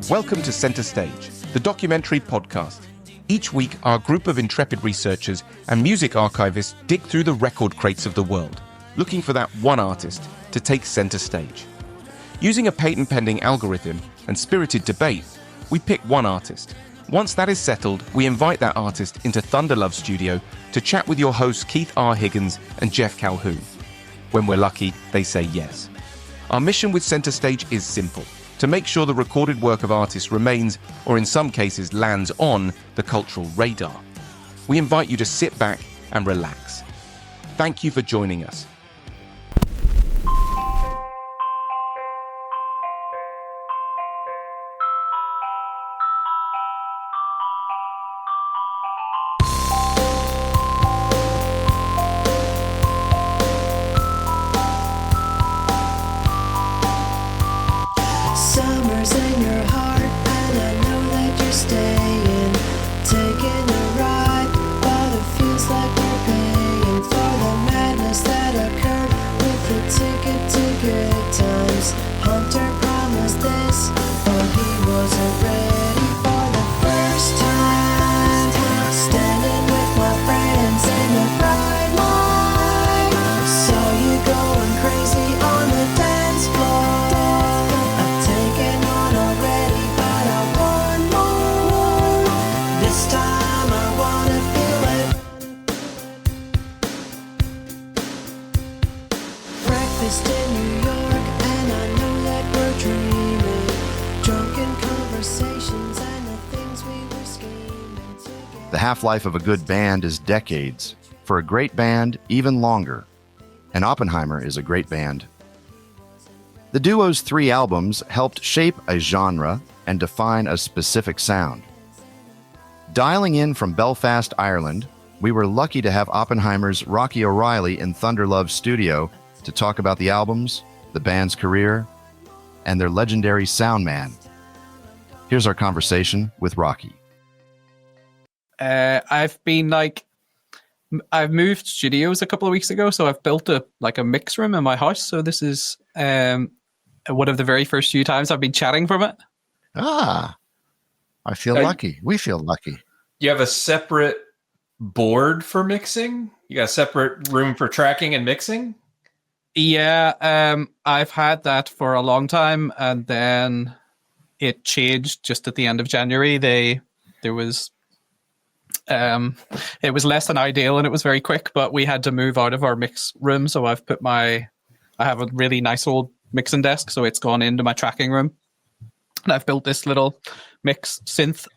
Welcome to Center Stage, the documentary podcast. Each week, our group of intrepid researchers and music archivists dig through the record crates of the world, looking for that one artist to take center stage. Using a patent-pending algorithm and spirited debate, we pick one artist. Once that is settled, we invite that artist into Thunderlove Studio to chat with your hosts Keith R. Higgins and Jeff Calhoun. When we're lucky, they say yes. Our mission with Center Stage is simple: to make sure the recorded work of artists remains, or in some cases lands on, the cultural radar. We invite you to sit back and relax. Thank you for joining us. Summer's in your heart, and I know that you're staying, taking a ride, but it feels like we're paying for the madness that occurred with the ticket to good times. Hunter promised this, but he wasn't ready for the first time. Standing with my friends in the bright light, saw you going crazy on the dance floor. This time I wanna feel it. Breakfast in New York, and I know that we're dreaming. Drunken conversations and the things we were scheming together. The half-life of a good band is decades. For a great band, even longer. And Oppenheimer is a great band. The duo's 3 albums helped shape a genre and define a specific sound. Dialing in from Belfast, Ireland, we were lucky to have Oppenheimer's Rocky O'Reilly in Thunderlove Studio to talk about the albums, the band's career, and their legendary sound man. Here's our conversation with Rocky. I've moved studios a couple of weeks ago, so I've built a mix room in my house. So this is one of the very first few times I've been chatting from it. I feel lucky. We feel lucky. You have a separate board for mixing? You got a separate room for tracking and mixing? Yeah, I've had that for a long time, and then it changed just at the end of January. It was less than ideal, and it was very quick, but we had to move out of our mix room, so I have a really nice old mixing desk, so it's gone into my tracking room. And I've built this little mix synth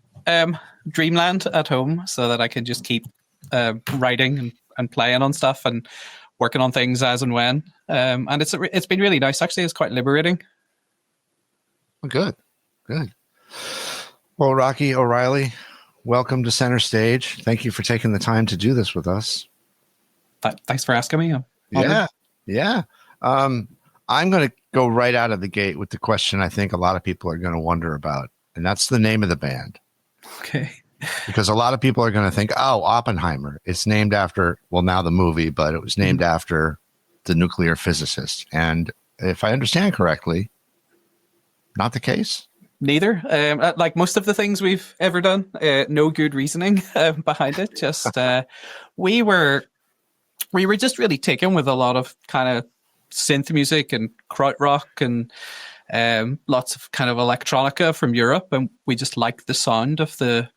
dreamland at home so that I can just keep writing and playing on stuff and working on things as and when. And it's been really nice. Actually, it's quite liberating. Good. Well, Rocky O'Reilly, welcome to Center Stage. Thank you for taking the time to do this with us. Thanks for asking me. Yeah. I'm going to go right out of the gate with the question I think a lot of people are going to wonder about, and that's the name of the band. Okay. Because a lot of people are going to think, oh, Oppenheimer. It's named after, well, now the movie, but it was named after the nuclear physicist. And if I understand correctly, not the case? Neither. Like most of the things we've ever done, no good reasoning behind it. Just we were just really taken with a lot of kind of synth music and krautrock and lots of kind of electronica from Europe, and we just liked the sound of the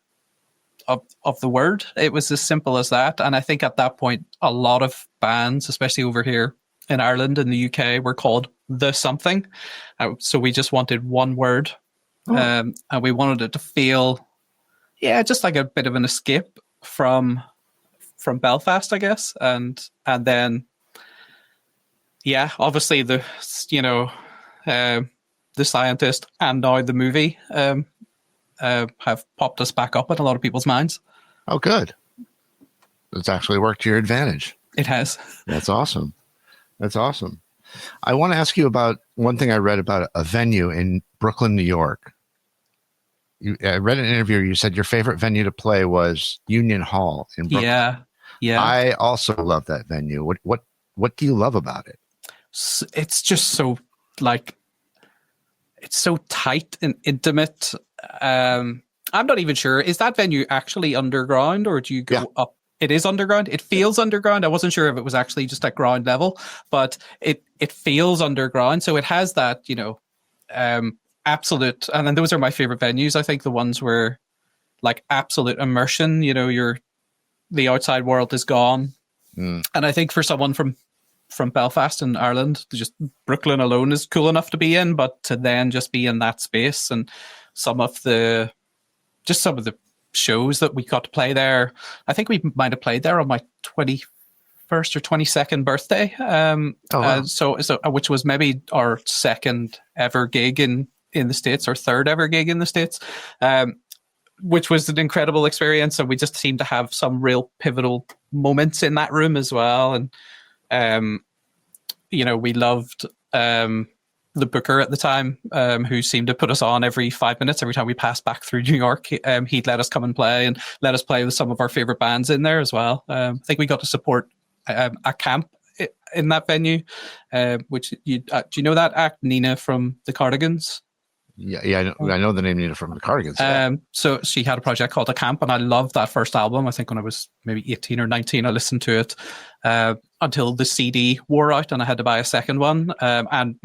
word. It was as simple as that. And I think at that point, a lot of bands, especially over here in Ireland and the UK, were called the something. So we just wanted one word, and we wanted it to feel, just like a bit of an escape from Belfast, I guess, and then. Yeah, obviously the scientist and now the movie have popped us back up in a lot of people's minds. Oh, good. It's actually worked to your advantage. It has. That's awesome. I want to ask you about one thing I read about a venue in Brooklyn, New York. I read an interview. You said your favorite venue to play was Union Hall in Brooklyn. Yeah. I also love that venue. What do you love about it? It's just so it's so tight and intimate. I'm not even sure. Is that venue actually underground, or do you go up? It is underground. It feels underground. I wasn't sure if it was actually just at ground level, but it feels underground. So it has that, absolute. And then those are my favorite venues. I think the ones where like absolute immersion. The outside world is gone, and I think for someone from Belfast in Ireland, just Brooklyn alone is cool enough to be in, but to then just be in that space and some of the shows that we got to play there. I think we might have played there on my 21st or 22nd birthday. So which was maybe our second ever gig in the States, or third ever gig in the States, which was an incredible experience. And we just seemed to have some real pivotal moments in that room as well. And, we loved the booker at the time, who seemed to put us on every 5 minutes. Every time we passed back through New York, he'd let us come and play, and let us play with some of our favorite bands in there as well. I think we got to support a camp in that venue, which do you know that act, Nina from the Cardigans? Yeah, I know the name Nina from the Cardigans. So she had a project called A Camp, and I loved that first album. I think when I was maybe 18 or 19, I listened to it until the CD wore out and I had to buy a second one. And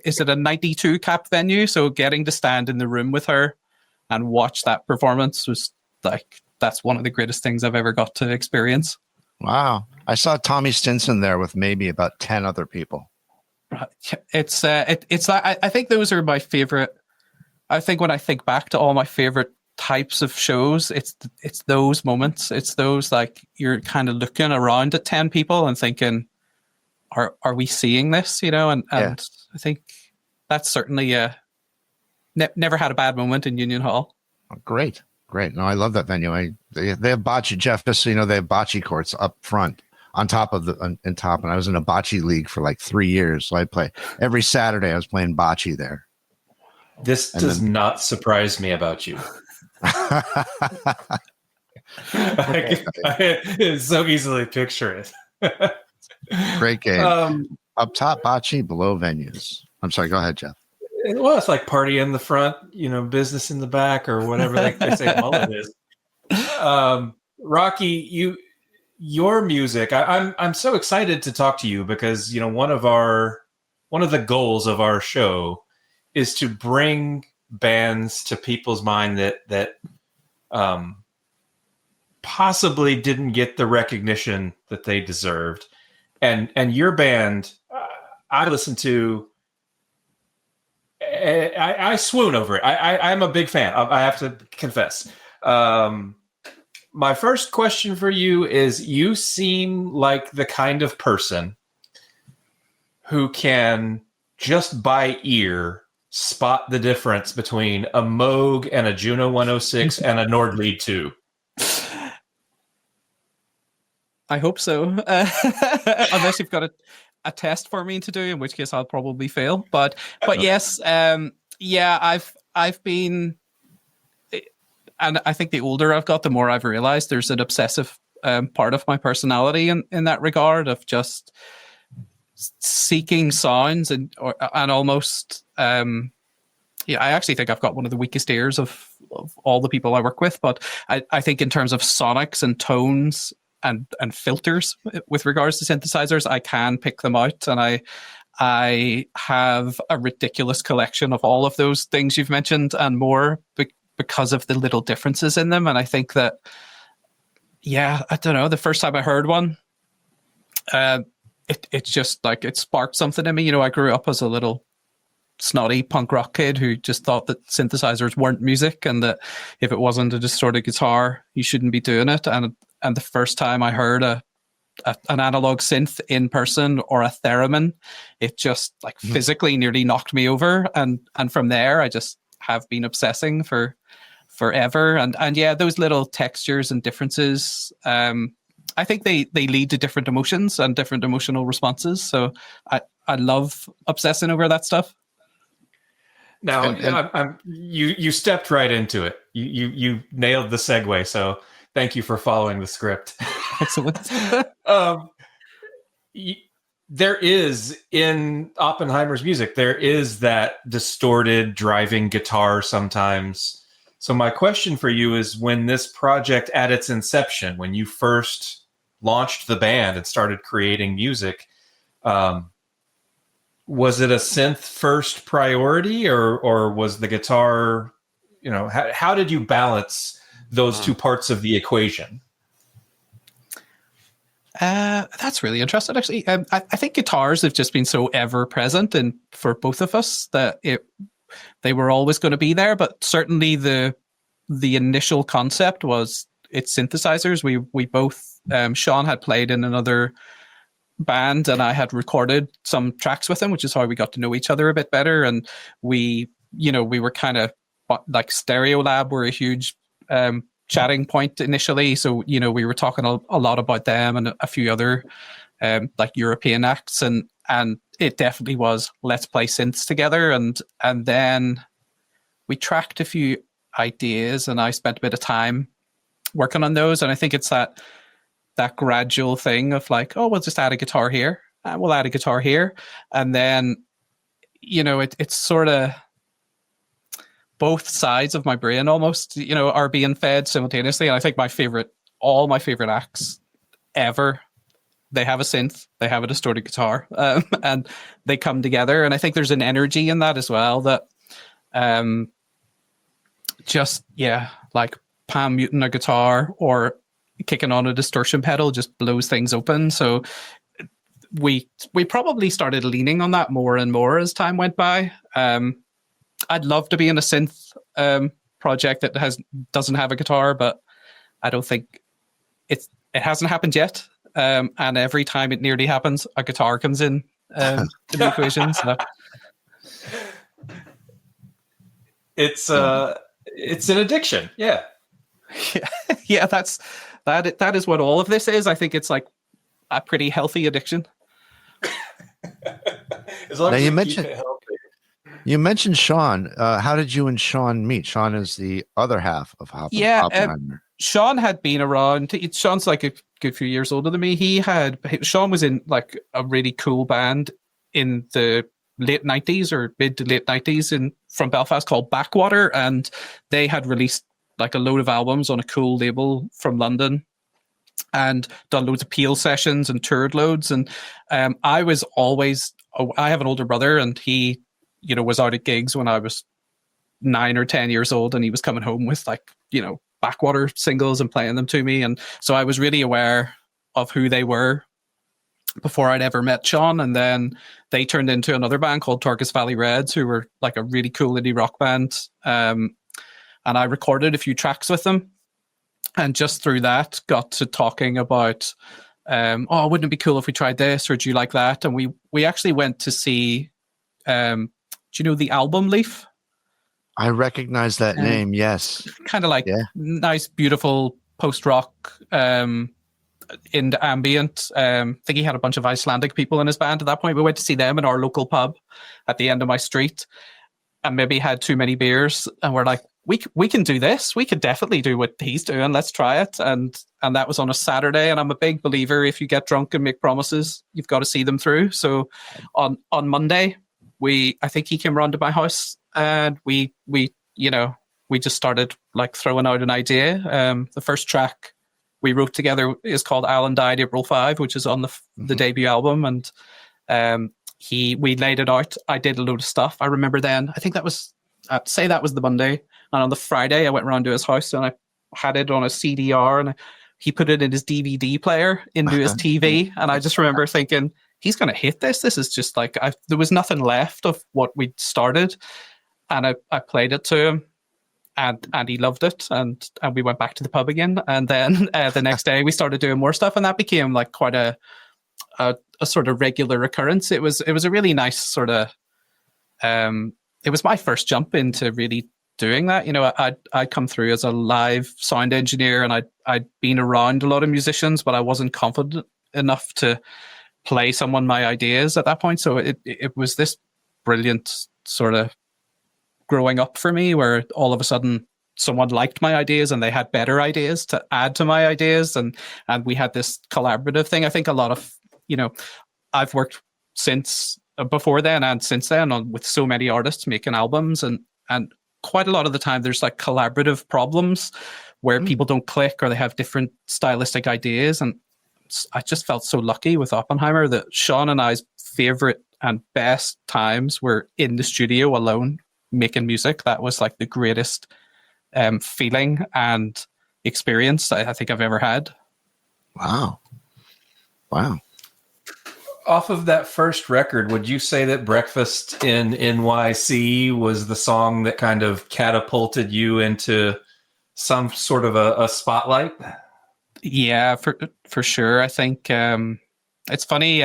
is it a 92 cap venue? So getting to stand in the room with her and watch that performance was like, that's one of the greatest things I've ever got to experience. Wow. I saw Tommy Stinson there with maybe about 10 other people. It's I think those are my favorite. I think when I think back to all my favorite types of shows, it's those moments. It's those, like, you're kind of looking around at 10 people and thinking, are we seeing this? And I think that's certainly never had a bad moment in Union Hall. Oh, great. No, I love that venue. They have bocce, Jeff, just so you know, they have bocce courts up front on top of and I was in a bocce league for like 3 years. So I'd play every Saturday. I was playing bocce there. This does not surprise me about you. I can so easily picture it. Great game. Up top, bocce, below venues. I'm sorry, go ahead, Jeff. Well, it's like party in the front, business in the back, or whatever they say mullet is. Rocky, your music, I'm so excited to talk to you because, one of the goals of our show is to bring bands to people's mind that possibly didn't get the recognition that they deserved. And your band, I listen to, I swoon over it. I'm a big fan. I have to confess. My first question for you is, you seem like the kind of person who can just by ear spot the difference between a Moog and a Juno 106 and a Nordlead 2. I hope so. Unless you've got a test for me to do, in which case I'll probably fail. But yes, I've been, and I think the older I've got, the more I've realized there's an obsessive part of my personality in that regard, of just seeking sounds and almost I actually think I've got one of the weakest ears of all the people I work with, but I think in terms of sonics and tones and filters with regards to synthesizers, I can pick them out, and I have a ridiculous collection of all of those things you've mentioned and more because of the little differences in them. And I think that I don't know, the first time I heard one, it's just like it sparked something in me. I grew up as a little snotty punk rock kid who just thought that synthesizers weren't music, and that if it wasn't a distorted guitar, you shouldn't be doing it. And the first time I heard an analog synth in person, or a theremin, it just like physically nearly knocked me over. And from there, I just have been obsessing for forever. And yeah, those little textures and differences, I think they lead to different emotions and different emotional responses. So I love obsessing over that stuff. Now, you stepped right into it. You nailed the segue. So thank you for following the script. Excellent. there is in Oppenheimer's music, there is that distorted driving guitar sometimes. So my question for you is, when this project at its inception, when you first launched the band and started creating music, was it a synth first priority, or was the guitar, how did you balance those two parts of the equation? That's really interesting, actually. I think guitars have just been so ever present and for both of us that they were always going to be there. But certainly the initial concept was it's synthesizers. We both, Shaun had played in another band and I had recorded some tracks with him, which is how we got to know each other a bit better. And we were kind of like Stereolab were a huge chatting point initially. So, we were talking a lot about them and a few other like European acts, and it definitely was, let's play synths together. And then we tracked a few ideas and I spent a bit of time working on those. And I think it's that gradual thing of like, oh, we'll just add a guitar here. We'll add a guitar here. And then, it's sort of both sides of my brain almost, are being fed simultaneously. And I think all my favorite acts ever, they have a synth, they have a distorted guitar, and they come together. And I think there's an energy in that as well that like palm muting a guitar or kicking on a distortion pedal just blows things open. So we probably started leaning on that more and more as time went by. I'd love to be in a synth project that doesn't have a guitar, but I don't think it hasn't happened yet. And every time it nearly happens, a guitar comes in to the equation. So. It's an addiction. Yeah. Yeah, that is what all of this is. I think it's like a pretty healthy addiction. As long Now as you keep mentioned- it healthy. You mentioned Shaun. How did you and Shaun meet? Shaun is the other half of Oppenheimer. Shaun had been around. Shaun's like a good few years older than me. Shaun was in like a really cool band in the late 90s or mid to late 90s from Belfast called Backwater, and they had released like a load of albums on a cool label from London and done loads of Peel sessions and toured loads. And I have an older brother, and he was out at gigs when I was 9 or 10 years old, and he was coming home with like, Backwater singles and playing them to me. And so I was really aware of who they were before I'd ever met Shaun. And then they turned into another band called Torgas Valley Reds, who were like a really cool indie rock band. And I recorded a few tracks with them. And just through that, got to talking about, wouldn't it be cool if we tried this, or do you like that? And we actually went to see, do you know the album Leaf? I recognize that name, yes. Kind of like nice, beautiful post-rock in ambient. I think he had a bunch of Icelandic people in his band at that point. We went to see them in our local pub at the end of my street and maybe had too many beers. And we're like, we can do this. We could definitely do what he's doing. Let's try it. And that was on a Saturday. And I'm a big believer, if you get drunk and make promises, you've got to see them through. So on Monday, I think he came round to my house and we just started like throwing out an idea. The first track we wrote together is called Alan Died April 5, which is on the debut album. And we laid it out. I did a load of stuff. I remember then, I think that was the Monday. And on the Friday, I went round to his house and I had it on a CDR and he put it in his DVD player into his TV. And I just remember thinking, he's going to hate this. This is just like, there was nothing left of what we'd started. And I played it to him and he loved it. And we went back to the pub again. And then the next day we started doing more stuff, and that became like quite a sort of regular occurrence. It was a really nice sort of, it was my first jump into really doing that. I'd come through as a live sound engineer and I'd been around a lot of musicians, but I wasn't confident enough to play someone my ideas at that point. So it was this brilliant sort of growing up for me, where all of a sudden someone liked my ideas and they had better ideas to add to my ideas, and we had this collaborative thing. I think a lot of I've worked since before then and since then with so many artists making albums, and quite a lot of the time there's like collaborative problems where people don't click or they have different stylistic ideas. And I just felt so lucky with Oppenheimer that Shaun and I's favorite and best times were in the studio alone making music. That was like the greatest feeling and experience I think I've ever had. Wow. Off of that first record, would you say that Breakfast in NYC was the song that kind of catapulted you into some sort of a spotlight? Yeah, for sure. I think it's funny.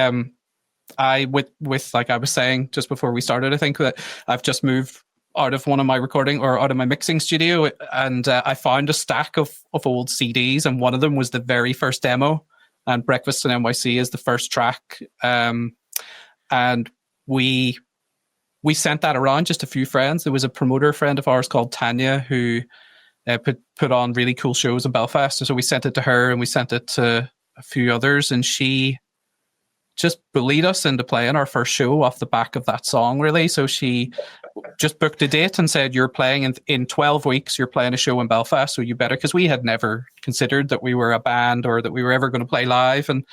I with like I was saying just before we started, I think that I've just moved out of one of my recording or out of my mixing studio, and I found a stack of old CDs, and one of them was the very first demo. And Breakfast in NYC is the first track. And we sent that around, just a few friends. There was a promoter friend of ours called Tanya who put on really cool shows in Belfast. So we sent it to her and we sent it to a few others. And she just bullied us into playing our first show off the back of that song, really. So she just booked a date and said, you're playing in 12 weeks, you're playing a show in Belfast, so you better, because we had never considered that we were a band or that we were ever going to play live. And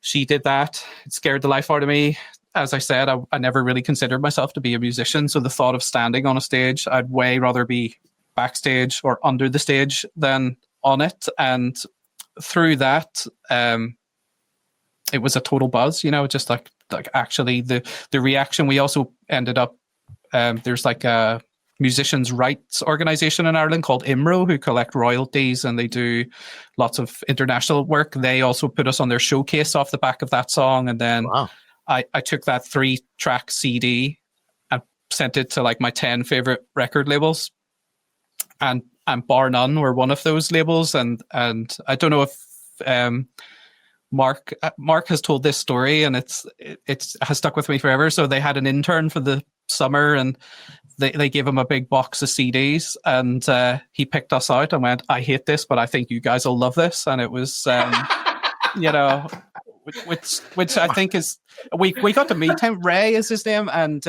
she did that. It scared the life out of me. As I said, I never really considered myself to be a musician. So the thought of standing on a stage, I'd way rather be backstage or under the stage than on it. And through that, it was a total buzz, just like actually the reaction. We also ended up, there's like a musicians' rights organization in Ireland called IMRO who collect royalties and they do lots of international work. They also put us on their showcase off the back of that song. And then I took that 3-track CD and sent it to like my 10 favorite record labels. And Bar None were one of those labels. And I don't know if Mark has told this story, and it has stuck with me forever. So they had an intern for the summer, and they gave him a big box of CDs, and he picked us out and went, I hate this, but I think you guys will love this. And it was, which I think is, we got to meet him. Ray is his name, and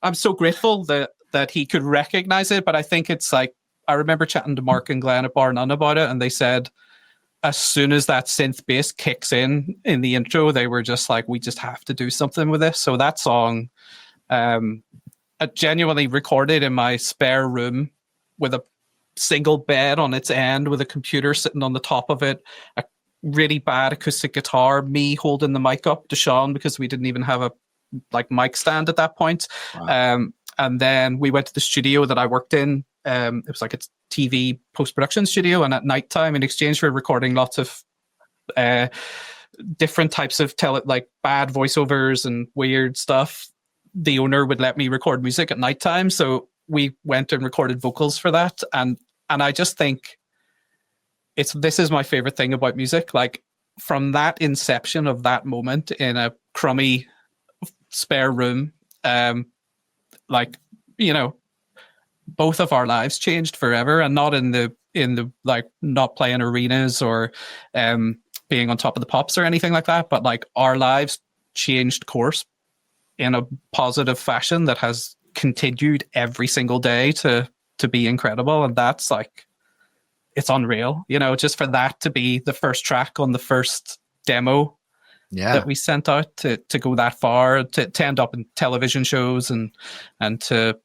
I'm so grateful that he could recognize it. But I think it's like, I remember chatting to Mark and Glenn at Bar None about it, and they said, as soon as that synth bass kicks in the intro, they were just like, we just have to do something with this. So that song, I genuinely recorded in my spare room with a single bed on its end with a computer sitting on the top of it, a really bad acoustic guitar, me holding the mic up to Shaun because we didn't even have a mic stand at that point. Wow. And then we went to the studio that I worked in. It was like a TV post-production studio, and at nighttime, in exchange for recording lots of different types of bad voiceovers and weird stuff, the owner would let me record music at nighttime. So we went and recorded vocals for that, and I just think this is my favorite thing about music. Like, from that inception of that moment in a crummy spare room, both of our lives changed forever, and not in the not playing arenas or being on top of the pops or anything like that, but like our lives changed course in a positive fashion that has continued every single day to be incredible. And that's like, it's unreal, just for that to be the first track on the first demo that we sent out, to go that far, to end up in television shows and to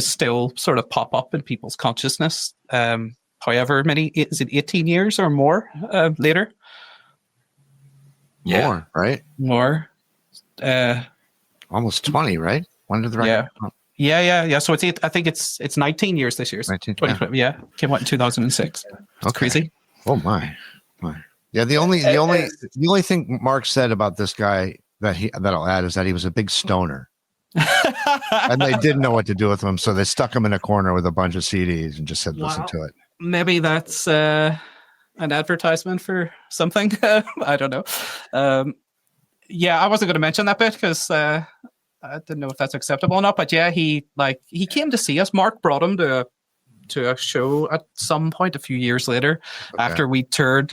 still sort of pop up in people's consciousness, however many, is it 18 years or more later? Yeah. More, right? More. Almost 20, right? When did the record come out? Yeah. So I think it's 19 years this year. 2020, yeah. Came out in 2006. It's crazy. Oh my. Yeah, the only thing Mark said about this guy that I'll add is that he was a big stoner. And they didn't know what to do with him, so they stuck him in a corner with a bunch of CDs and just said, listen to it. Maybe that's an advertisement for something. I don't know. I wasn't going to mention that bit because I didn't know if that's acceptable or not. But yeah, he came to see us. Mark brought him to a show at some point a few years later, after we toured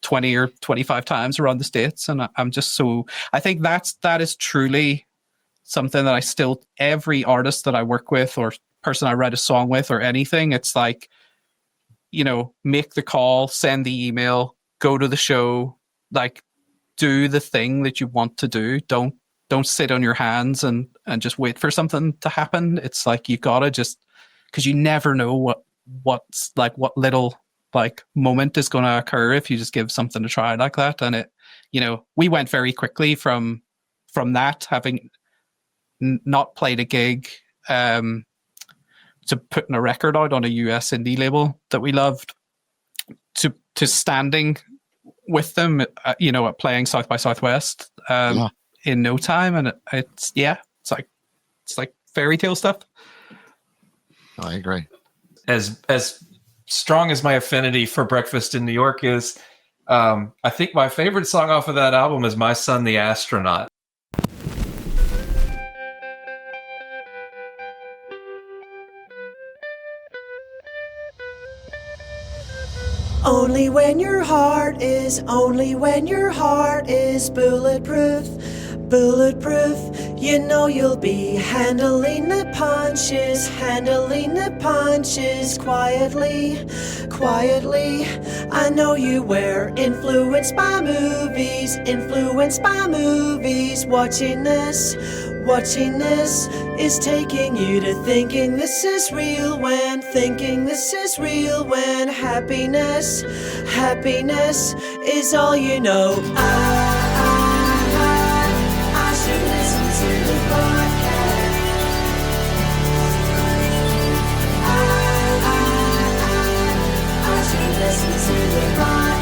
20 or 25 times around the States. And I'm just so, I think that is truly something that I still, every artist that I work with or person I write a song with or anything, it's like, make the call, send the email, go to the show, like do the thing that you want to do. Don't sit on your hands and just wait for something to happen. It's like, you gotta just, because you never know what little like moment is going to occur if you just give something a try like that. And it, we went very quickly from that, having not played a gig, to putting a record out on a US indie label that we loved, to standing with them, at playing South by Southwest in no time. And it's like fairy tale stuff. I agree. As strong as my affinity for Breakfast in New York is, I think my favorite song off of that album is My Son the Astronaut. Only when your heart is bulletproof, you'll be handling the punches quietly. I know you were influenced by movies, watching this is taking you to thinking this is real when happiness is all you know. I should listen to the podcast. I should listen to the podcast.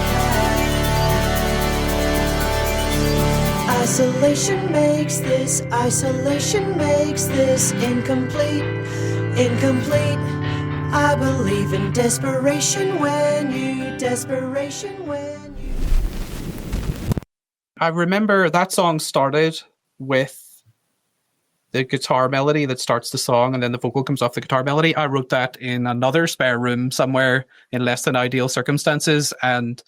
Isolation makes this incomplete. I believe in desperation when you. I remember that song started with the guitar melody that starts the song, and then the vocal comes off the guitar melody. I wrote that in another spare room somewhere in less than ideal circumstances, and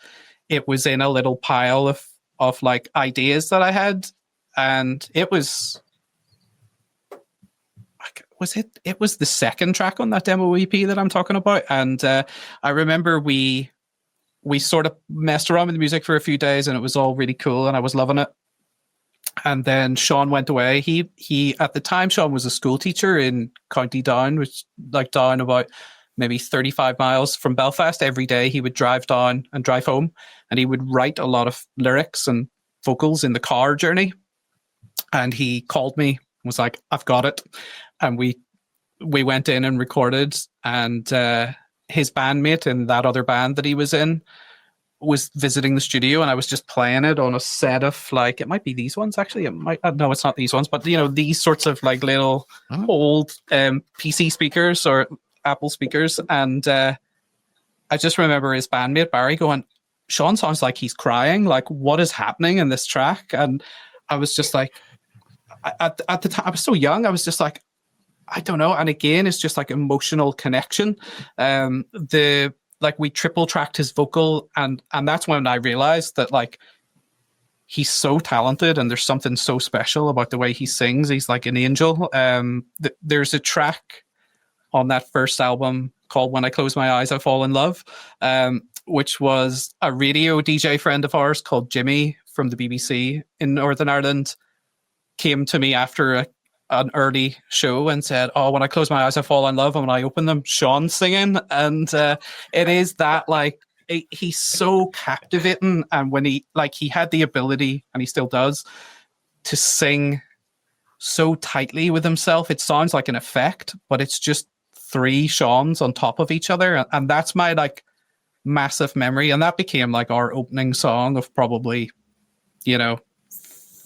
it was in a little pile of like ideas that I had, and it was the second track on that demo EP that I'm talking about. And I remember we sort of messed around with the music for a few days, and it was all really cool, and I was loving it. And then Shaun went away. He at the time, Shaun was a school teacher in County Down, which like down about maybe 35 miles from Belfast. Every day he would drive down and drive home, and he would write a lot of lyrics and vocals in the car journey. And he called me, was like, I've got it. And we went in and recorded, and his bandmate in that other band that he was in was visiting the studio, and I was just playing it on a set of like, it might be these ones actually. It might, no, it's not these ones, but these sorts of like little old PC speakers or Apple speakers. And I just remember his bandmate Barry going, Shaun sounds like he's crying. Like, what is happening in this track? And I was just like, at the time, I was so young. I was just like, I don't know. And again, it's just like emotional connection. We triple tracked his vocal, and that's when I realized that like he's so talented, and there's something so special about the way he sings. He's like an angel. There's a track on that first album called When I Close My Eyes, I Fall in Love, which was a radio DJ friend of ours called Jimmy from the BBC in Northern Ireland came to me after an early show and said, oh, when I close my eyes, I fall in love. And when I open them, Shaun's singing. And it is that like, he's so captivating. And when he had the ability, and he still does, to sing so tightly with himself, it sounds like an effect, but it's just three Shauns on top of each other. And that's my like massive memory. And that became like our opening song of probably,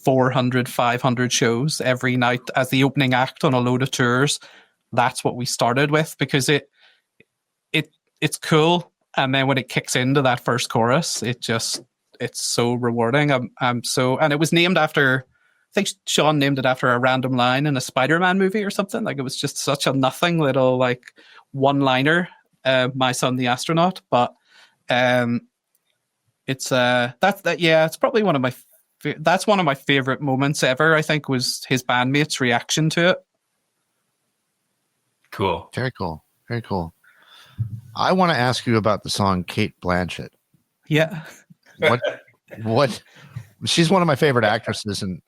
400, 500 shows every night as the opening act on a load of tours. That's what we started with, because it's cool. And then when it kicks into that first chorus, it's so rewarding. And it was named after, I think Shaun named it after a random line in a Spider-Man movie or something. Like, it was just such a nothing little like one-liner, My Son the Astronaut. But It's it's probably one of my that's one of my favorite moments ever. I think was his bandmates' reaction to it. Cool. Very cool. Very cool. I want to ask you about the song Kate Blanchett. Yeah. What? She's one of my favorite actresses, and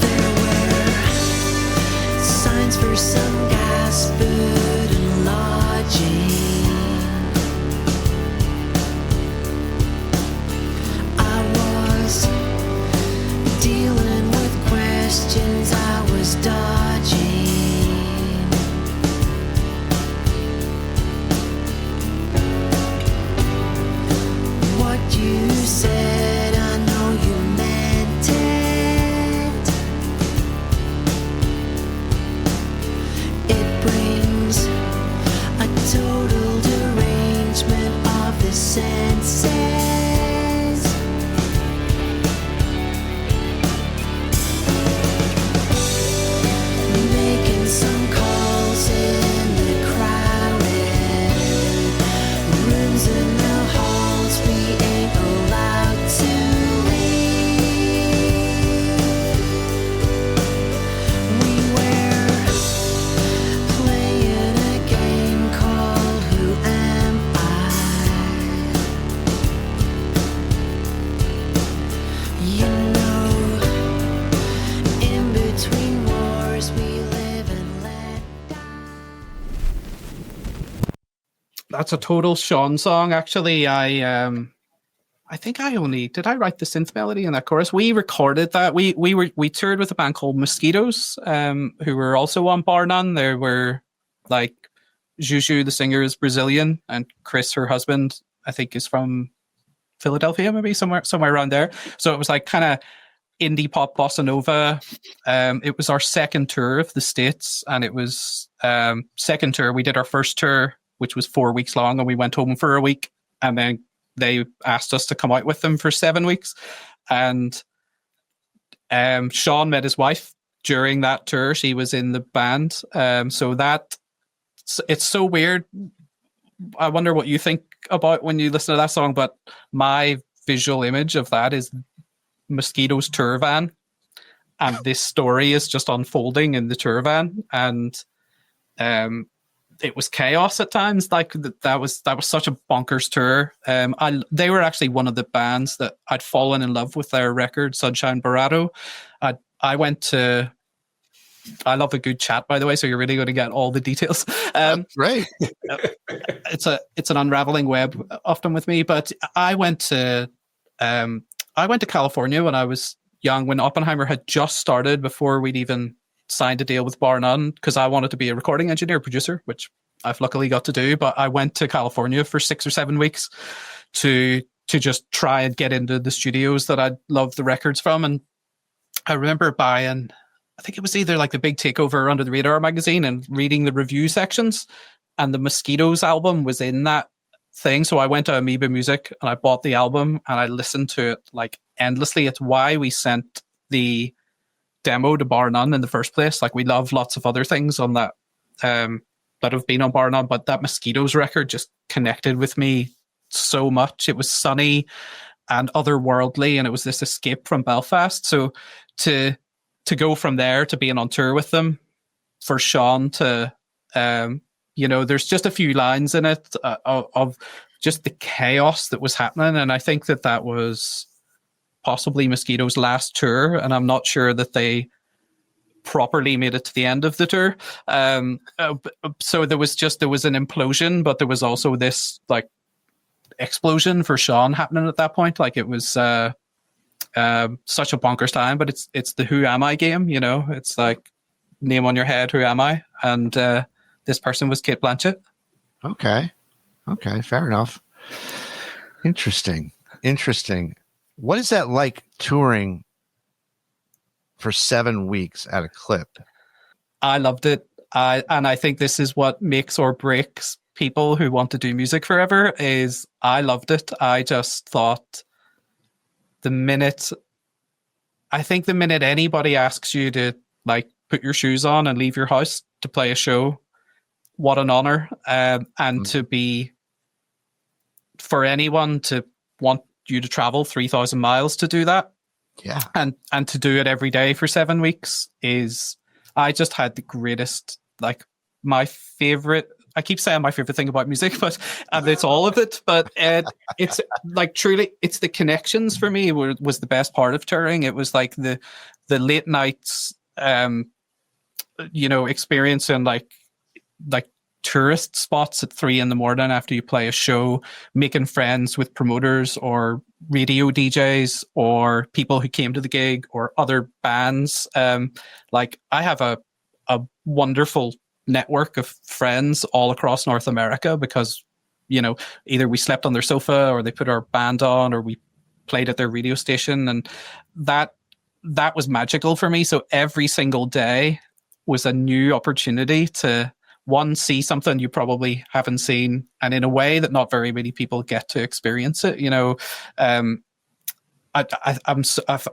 There were signs for some gas, food, and lodging. I was dealing with questions I was dodging. What you said, I know you meant it. It brings a total derangement of the senses. Making some calls in the crowded rooms in the halls we ain't allowed to leave. We were playing a game called Who Am I? You know, in between wars we live and let die. That's a total Shaun song. Actually, I think I write the synth melody in that chorus. We recorded that. We toured with a band called Mosquitoes, who were also on Bar None. There were like Juju, the singer, is Brazilian, and Chris, her husband, I think is from Philadelphia, maybe somewhere around there. So it was like kind of indie pop bossa nova. It was our second tour of the States, and it was second tour. We did our first tour, which was 4 weeks long, and we went home for a week, and then they asked us to come out with them for 7 weeks. And Shaun met his wife during that tour. She was in the band. So that it's so weird. I wonder what you think about when you listen to that song, but my visual image of that is Mosquitoes tour van, and this story is just unfolding in the tour van, and it was chaos at times. Like that was such a bonkers tour. They were actually one of the bands that I'd fallen in love with their record, Sunshine Barato. I went to. I love a good chat, by the way, so you're really going to get all the details. great. It's an unraveling web often with me, but I went to California when I was young, when Oppenheimer had just started, before we'd even signed a deal with Bar None, because I wanted to be a recording engineer producer, which I've luckily got to do. But I went to California for 6 or 7 weeks to just try and get into the studios that I'd loved the records from. And I remember buying, I think it was either like the Big Takeover or Under the Radar magazine, and reading the review sections, and the Mosquitoes album was in that thing. So I went to Amoeba Music and I bought the album and I listened to it like endlessly. It's why we sent the demo to Bar None in the first place. Like, we love lots of other things on that that have been on Bar None, but that Mosquitoes record just connected with me so much. It was sunny and otherworldly, and it was this escape from Belfast. So to go from there to being on tour with them, for Shaun to there's just a few lines in it of just the chaos that was happening, and I think that was possibly Mosquitoes' last tour, and I'm not sure that they properly made it to the end of the tour. So there was an implosion, but there was also this like explosion for Shaun happening at that point. Like, it was such a bonkers time, but it's the who am I game, it's like, name on your head, who am I? And this person was Kate Blanchett. Okay, fair enough. Interesting. What is that like, touring for 7 weeks at a clip? I loved it. I think this is what makes or breaks people who want to do music forever. Is I loved it. I just thought the minute anybody asks you to like put your shoes on and leave your house to play a show, what an honor. And to be, for anyone to want you to travel 3,000 miles to do that. Yeah. And to do it every day for 7 weeks is, I just had the greatest, like my favorite, I keep saying my favorite thing about music, but it's all of it. But it's like truly, it's the connections for me was the best part of touring. It was like the late nights, experiencing like tourist spots at 3 a.m. after you play a show, making friends with promoters or radio DJs or people who came to the gig or other bands. Like I have a wonderful network of friends all across North America because, either we slept on their sofa or they put our band on or we played at their radio station. And that was magical for me. So every single day was a new opportunity to, one, see something you probably haven't seen, and in a way that not very many people get to experience it. I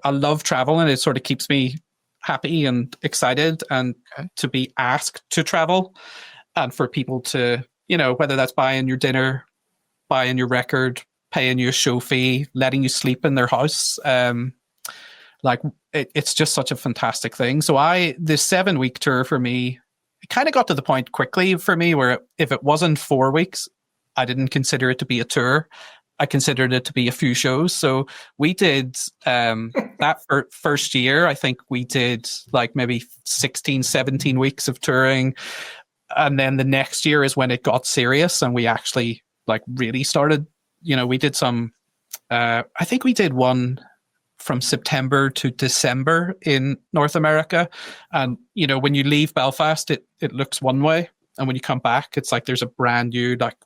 love traveling. It sort of keeps me happy and excited, and to be asked to travel, and for people to, whether that's buying your dinner, buying your record, paying you a show fee, letting you sleep in their house. It's just such a fantastic thing. So this 7-week tour for me, it kind of got to the point quickly for me where if it wasn't 4 weeks, I didn't consider it to be a tour. I considered it to be a few shows. So we did that first year. I think we did like maybe 16, 17 weeks of touring. And then the next year is when it got serious and we actually like really started, we did some, I think we did one from September to December in North America. And, when you leave Belfast, it looks one way. And when you come back, it's like there's a brand new like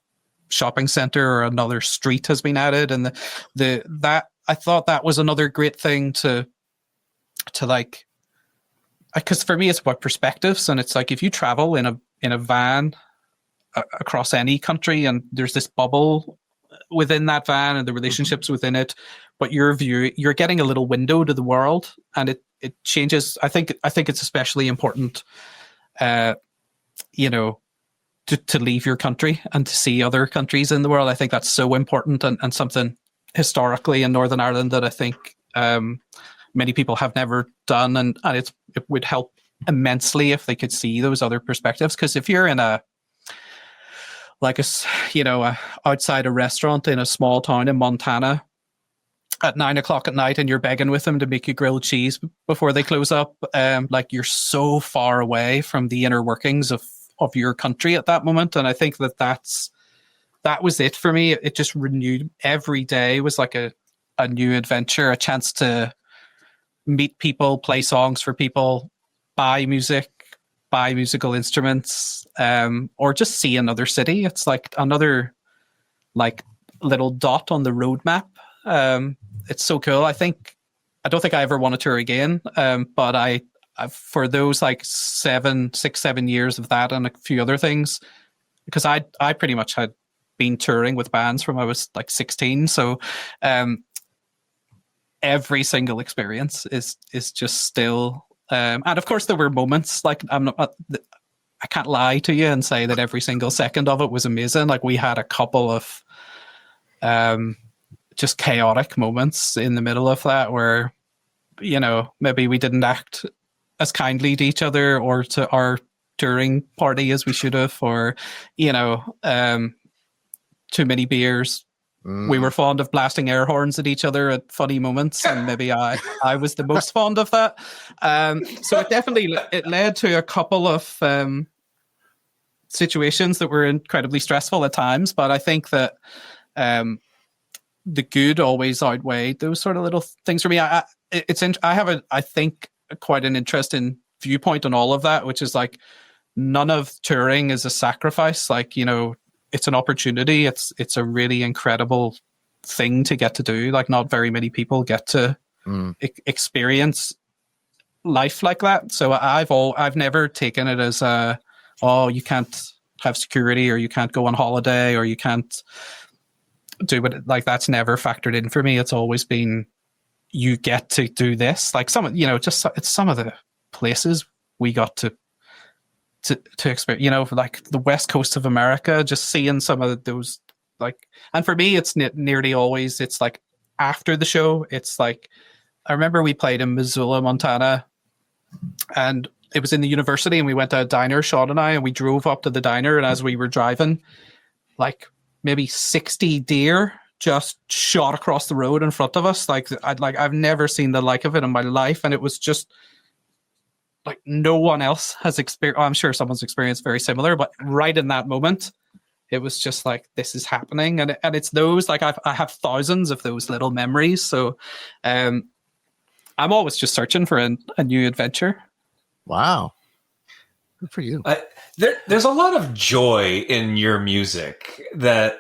shopping center or another street has been added. And that I thought that was another great thing to like, because for me, it's about perspectives. And it's like, if you travel in a van across any country and there's this bubble within that van and the relationships within it, but your view, you're getting a little window to the world, and it changes. I think it's especially important, to leave your country and to see other countries in the world. I think that's so important and something historically in Northern Ireland that I think many people have never done, and it would help immensely if they could see those other perspectives. Because if you're in outside a restaurant in a small town in Montana at 9 o'clock at night and you're begging with them to make you grilled cheese before they close up, like you're so far away from the inner workings of your country at that moment. And I think that was it for me. It just renewed. Every day was like a new adventure, a chance to meet people, play songs for people, buy musical instruments, or just see another city. It's like another like little dot on the roadmap. It's so cool. I don't think I ever want to tour again. But I've for those like 7 years of that and a few other things, because I pretty much had been touring with bands from I was like 16. So every single experience is just still, and of course there were moments like I can't lie to you and say that every single second of it was amazing. Like we had a couple of just chaotic moments in the middle of that where, maybe we didn't act as kindly to each other or to our touring party as we should have, or, too many beers. We were fond of blasting air horns at each other at funny moments, and maybe I was the most fond of that. So it led to a couple of situations that were incredibly stressful at times, but I think that the good always outweighed those sort of little things for me. I have I think quite an interesting viewpoint on all of that, which is like none of touring is a sacrifice. Like, it's an opportunity. It's a really incredible thing to get to do. Like not very many people get to experience life like that. So I've never taken it as oh, you can't have security, or you can't go on holiday, or you can't do it. Like, that's never factored in for me. It's always been, you get to do this. Like, it's some of the places we got to experience, like the West Coast of America, just seeing some of those, like, and for me, it's nearly always, it's like after the show, it's like, I remember we played in Missoula, Montana, and it was in the university, and we went to a diner, Shaun and I, and we drove up to the diner, and as we were driving, like maybe 60 deer just shot across the road in front of us. I've never seen the like of it in my life, and it was just like no one else has experienced. I'm sure someone's experienced very similar, but right in that moment, it was just like, this is happening, and it's those, like, I have thousands of those little memories. So, I'm always just searching for a new adventure. Wow. Good for you. There's a lot of joy in your music that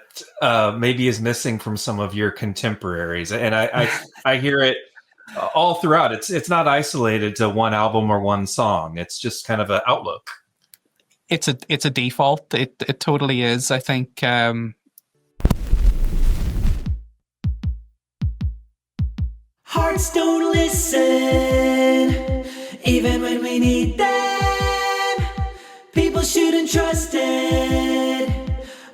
maybe is missing from some of your contemporaries, and I hear it all throughout. It's not isolated to one album or one song. It's just kind of an outlook. It's a default. It totally is. I think. Hearts don't listen, even when we need them. People shouldn't trust it,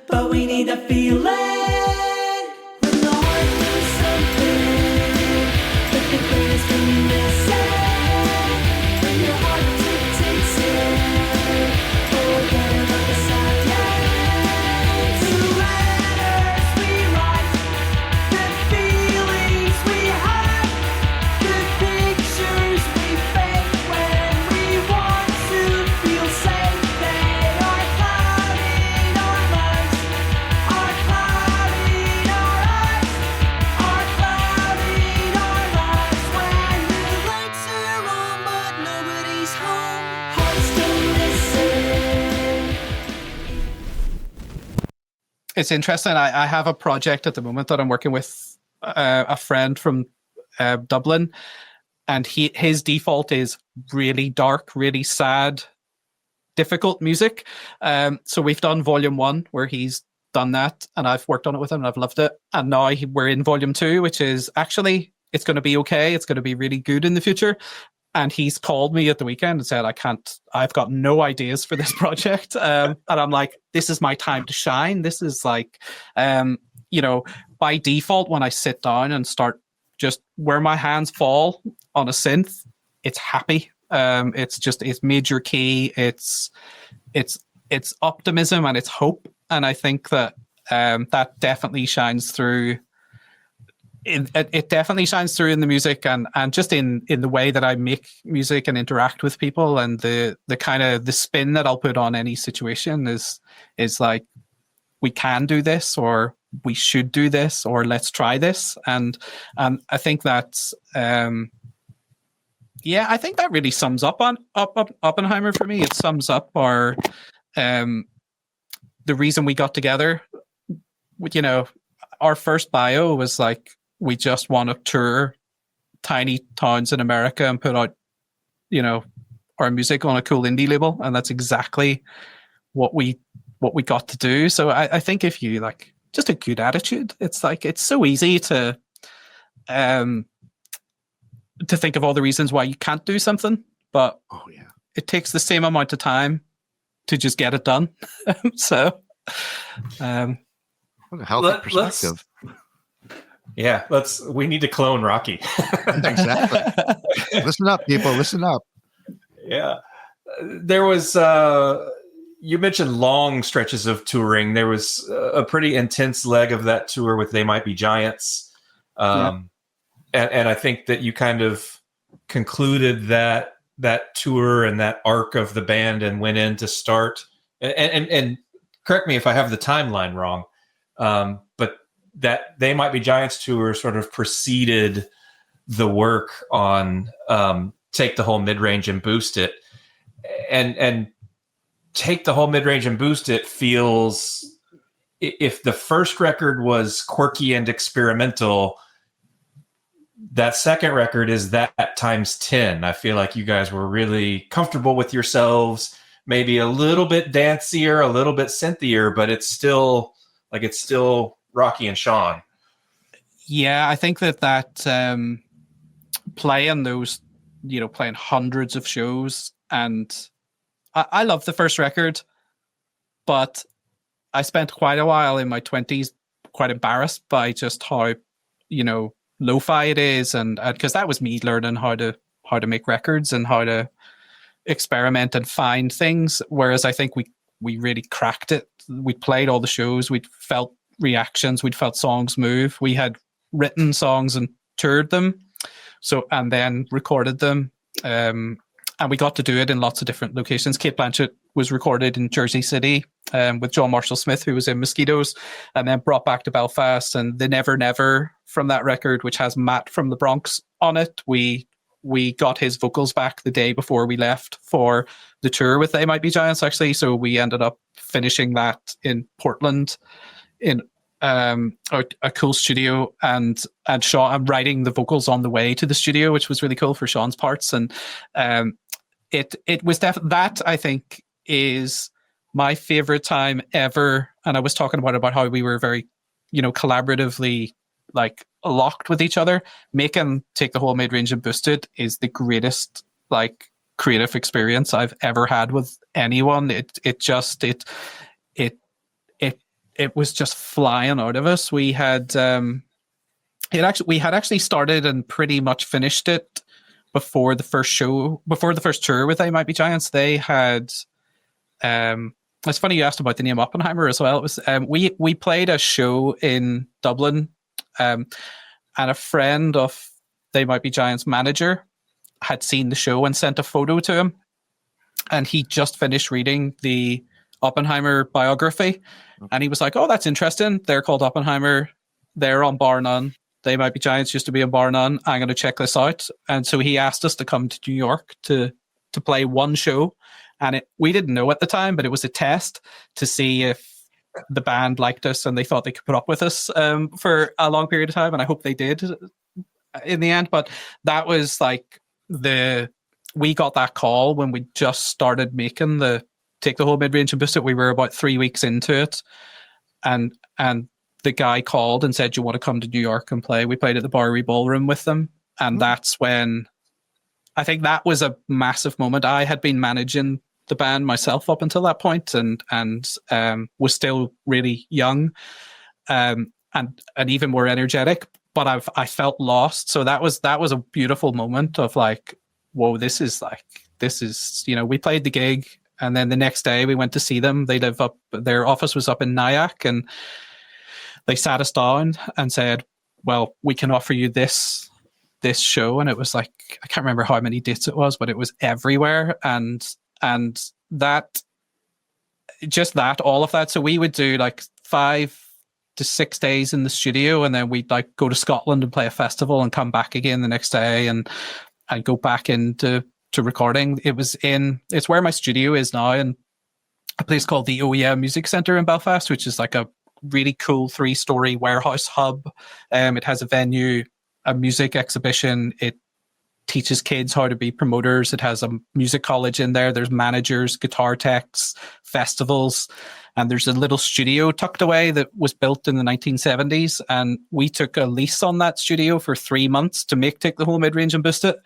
but we need that feeling. When the heart knows something, but the brain is feeling missing. When your heart dictates it, forget about the silence. The letters we write, the feelings we hide, the pictures we fake when we want to feel safe. They are clouding our minds, are clouding our eyes, are clouding our lives. When the lights are on but nobody's home, hearts don't listen. It's interesting. I have a project at the moment that I'm working with a friend from Dublin, and his default is really dark, really sad, difficult music. So we've done volume 1 where he's done that, and I've worked on it with him and I've loved it. And now we're in volume 2, which is actually, it's going to be okay. It's going to be really good in the future. And he's called me at the weekend and said, I've got no ideas for this project. And I'm like, this is my time to shine. This is like, by default, when I sit down and start just where my hands fall on a synth, it's happy. It's major key. It's optimism and it's hope. And I think that that definitely shines through. It definitely shines through in the music and just in the way that I make music and interact with people, and the kind of the spin that I'll put on any situation is like, we can do this, or we should do this, or let's try this. And I think that's I think that really sums up Oppenheimer for me. It sums up our the reason we got together. Our first bio was like, we just want to tour tiny towns in America and put out, our music on a cool indie label. And that's exactly what we got to do. So I think if you like just a good attitude, it's like, it's so easy to think of all the reasons why you can't do something, but it takes the same amount of time to just get it done. So, what a healthy perspective. Yeah, we need to clone Rocky. Exactly. Listen up, people. Listen up. Yeah. There was, you mentioned long stretches of touring. There was a pretty intense leg of that tour with They Might Be Giants. And I think that you kind of concluded that tour and that arc of the band and went in to start. And correct me if I have the timeline wrong, but that They Might Be Giants tour sort of preceded the work on Take the Whole Mid-Range and Boost It. And Take the Whole Mid-Range and Boost It feels, if the first record was quirky and experimental, that second record is that times 10. I feel like you guys were really comfortable with yourselves, maybe a little bit dancier, a little bit synthier, but it's still Rocky and Shaun. Yeah, I think that playing those, playing hundreds of shows, and I love the first record, but I spent quite a while in my 20s quite embarrassed by just how, lo-fi it is, and because that was me learning how to make records and how to experiment and find things, whereas I think we really cracked it. We played all the shows, we'd felt reactions, we'd felt songs move, we had written songs and toured them, and then recorded them, and we got to do it in lots of different locations. Kate Blanchett was recorded in Jersey City with John Marshall Smith, who was in Mosquitoes, and then brought back to Belfast. And the Never Never from that record, which has Matt from the Bronx on it, we got his vocals back the day before we left for the tour with They Might Be Giants, actually. So we ended up finishing that in Portland in a cool studio, and Shaun, I'm writing the vocals on the way to the studio, which was really cool for Shaun's parts. And it was definitely that, I think, is my favorite time ever. And I was talking about how we were very, collaboratively like locked with each other. Making Take the Whole Mid-Range and Boosted is the greatest like creative experience I've ever had with anyone. It was just flying out of us. We had actually started and pretty much finished it before the first tour with They Might Be Giants. They had it's funny you asked about the name Oppenheimer as well. It was we played a show in Dublin, and a friend of They Might Be Giants' manager had seen the show and sent a photo to him, and he just finished reading the Oppenheimer biography, and he was like, "Oh, that's interesting. They're called Oppenheimer. They're on Bar None. They Might Be Giants used to be on Bar None. I'm going to check this out." And so he asked us to come to New York to play one show, and we didn't know at the time, but it was a test to see if the band liked us and they thought they could put up with us for a long period of time, and I hope they did in the end. But that was like we got that call when we just started making the Take the Whole Mid-Range and Boosted. We were about 3 weeks into it, and the guy called and said, "Do you want to come to New York and play?" We played at the Bowery Ballroom with them, and that's when I think that was a massive moment. I had been managing the band myself up until that point, and was still really young, and even more energetic, but I felt lost. So that was a beautiful moment of like, whoa, this is we played the gig, and then the next day we went to see them. They live up, their office was up in Nyack, and they sat us down and said, "Well, we can offer you this show." And it was like, I can't remember how many dates it was, but it was everywhere. And that, all of that. So we would do like 5 to 6 days in the studio, and then we'd like go to Scotland and play a festival and come back again the next day and go back into recording. It's where my studio is now, in a place called the OEM Music Centre in Belfast, which is like a really cool 3-story warehouse hub. It has a venue, a music exhibition. It teaches kids how to be promoters. It has a music college in there. There's managers, guitar techs, festivals, and there's a little studio tucked away that was built in the 1970s. And we took a lease on that studio for 3 months to make Take the Whole Mid-Range and Boost It.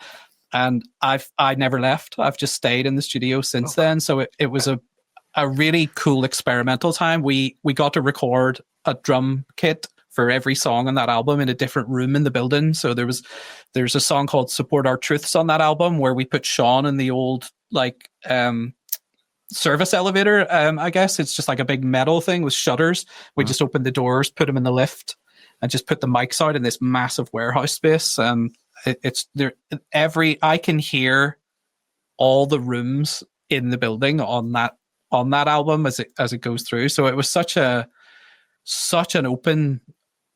And I never left. I've just stayed in the studio since then. So it was a really cool experimental time. We got to record a drum kit for every song on that album in a different room in the building. So there's a song called Support Our Truths on that album where we put Shaun in the old service elevator. I guess it's just like a big metal thing with shutters. We just opened the doors, put him in the lift, and just put the mics out in this massive warehouse space. It's there. I can hear all the rooms in the building on that album as it goes through. So it was such an open,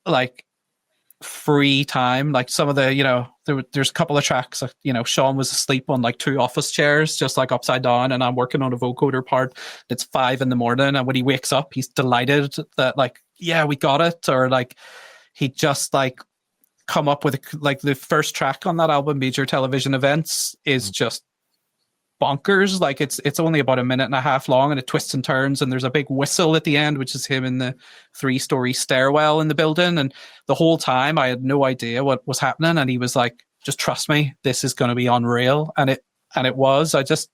like, free time. Like some of the, there's a couple of tracks, Shaun was asleep on like 2 office chairs, just like upside down, and I'm working on a vocoder part. It's 5 a.m, and when he wakes up, he's delighted that like, yeah, we got it. Or like he just like come up with like the first track on that album, Major Television Events, is just bonkers. Like it's only about a minute and a half long, and it twists and turns, and there's a big whistle at the end, which is him in the 3-story stairwell in the building. And the whole time I had no idea what was happening, and he was like, just trust me, this is going to be unreal. And it was. I just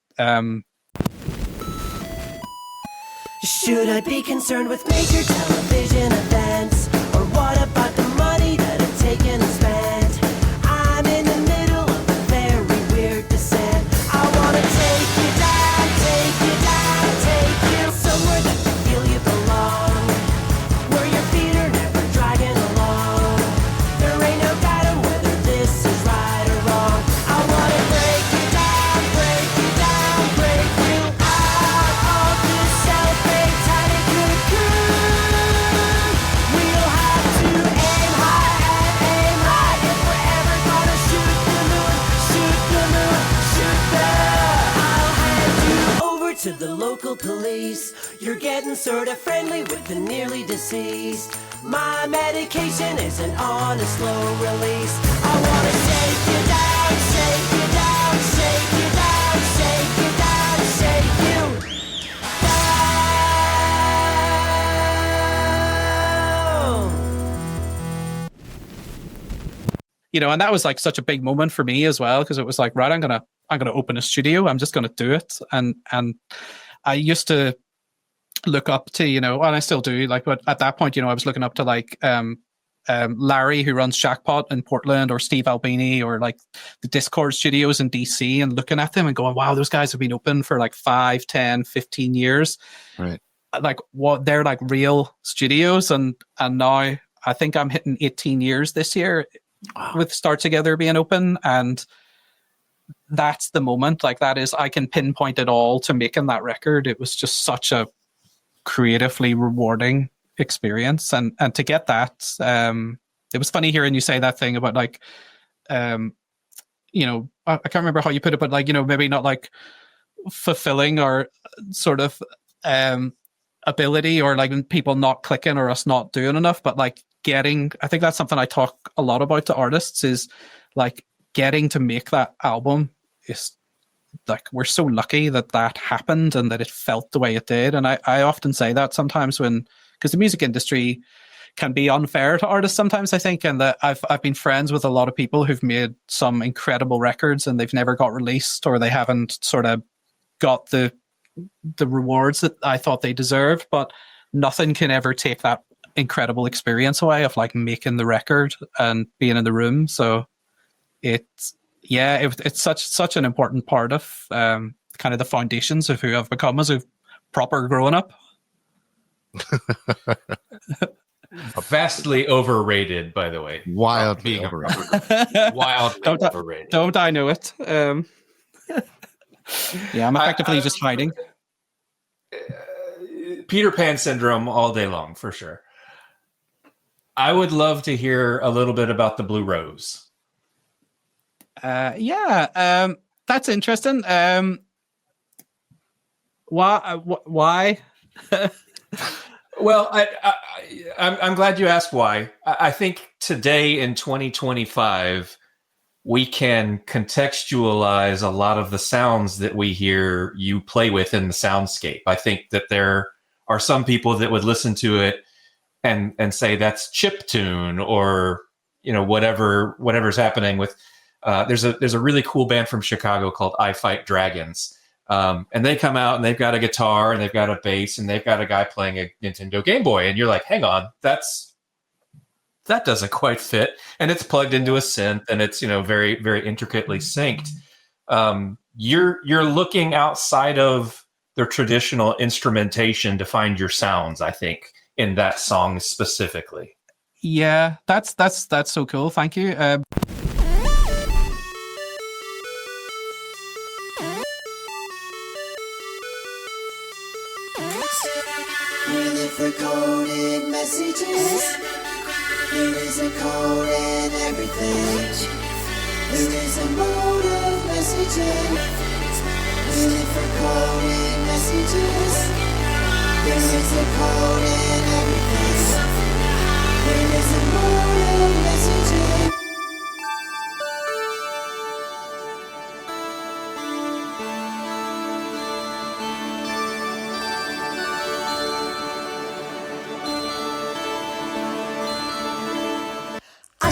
Should I be concerned with major television events? Or what about the money that I've taken and spent? I'm in the middle of a very weird descent. I wanna take you down, take you down, take you somewhere that you feel you belong, where your feet are never dragging along. There ain't no doubt on whether this is right or wrong. I wanna break you down, break you down, break you out of this self-made tiny cocoon. We'll have to aim high and aim high if we're ever gonna shoot the moon, shoot the moon, shoot the. I'll hand you over to the local police. You're getting sort of friendly with the nearly deceased. My medication isn't on a slow release. I wanna shake you down, shake you down, shake you down, shake you down, shake you down. you know, and that was like such a big moment for me as well, because it was like, right, I'm gonna open a studio. I'm just gonna do it. And I used to look up to, you know, and I still do, like, but at that point, you know, I was looking up to like Larry, who runs Shackpot in Portland, or Steve Albini, or like the Discord studios in DC, and looking at them and going, wow, those guys have been open for like 5, 10, 15 years. Right. Like what, they're like real studios. And now I think I'm hitting 18 years this year with Start Together being open. And that's the moment, like that is, I can pinpoint it all to making that record. It was just such a creatively rewarding experience, and to get that, it was funny hearing you say that thing about like, you know, I can't remember how you put it, but like, you know, maybe not like fulfilling our sort of ability, or like people not clicking or us not doing enough, but like getting, I think that's something I talk a lot about to artists, is like getting to make that album is like, we're so lucky that happened and that it felt the way it did. And I often say that sometimes because the music industry can be unfair to artists sometimes, I think, and that I've been friends with a lot of people who've made some incredible records and they've never got released, or they haven't sort of got the rewards that I thought they deserved. But nothing can ever take that incredible experience away of like making the record and being in the room. So it's such an important part of kind of the foundations of who I've become as a proper growing up. Vastly overrated, by the way. Wildly overrated. Wildly overrated. Don't I know it? Yeah, I'm effectively just hiding. Peter Pan syndrome all day long, for sure. I would love to hear a little bit about the Blue Rose. That's interesting. Why? Well, I'm glad you asked why. I think today in 2025, we can contextualize a lot of the sounds that we hear you play with in the soundscape. I think that there are some people that would listen to it and say that's chiptune, or you know, whatever's happening with. There's a really cool band from Chicago called I Fight Dragons. And they come out and they've got a guitar and they've got a bass and they've got a guy playing a Nintendo Game Boy. And you're like, hang on, that doesn't quite fit. And it's plugged into a synth and it's, you know, very, very intricately synced. You're looking outside of their traditional instrumentation to find your sounds, I think, in that song specifically. Yeah, that's so cool. Thank you. We live for coded messages. There is a code in everything. There is a mode of messaging. We live for coded messages. There is a code in everything. There is a mode of messaging.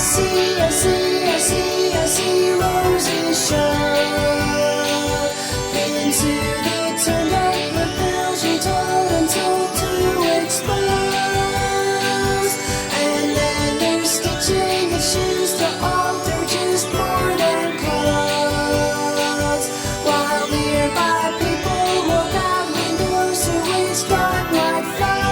see roses shine into the turned up the bells you told and told to expose. And then there's stitching the shoes to alter just more than clothes, while nearby people walk out windows to waste dark white flowers.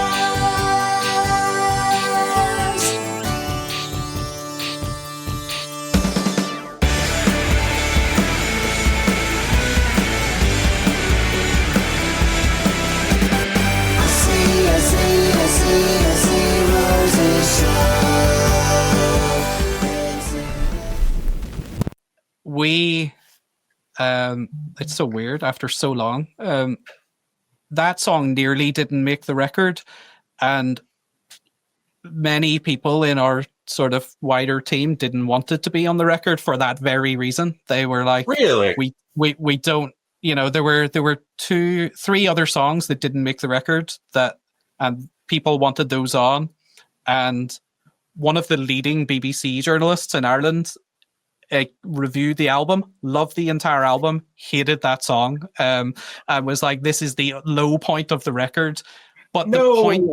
I see roses shine. We it's so weird after so long. That song nearly didn't make the record, and many people in our sort of wider team didn't want it to be on the record for that very reason. They were like, Really? we don't, you know, there were 3 other songs that didn't make the record that, and people wanted those on. And one of the leading BBC journalists in Ireland reviewed the album, loved the entire album, hated that song, and was like, this is the low point of the record. But the point,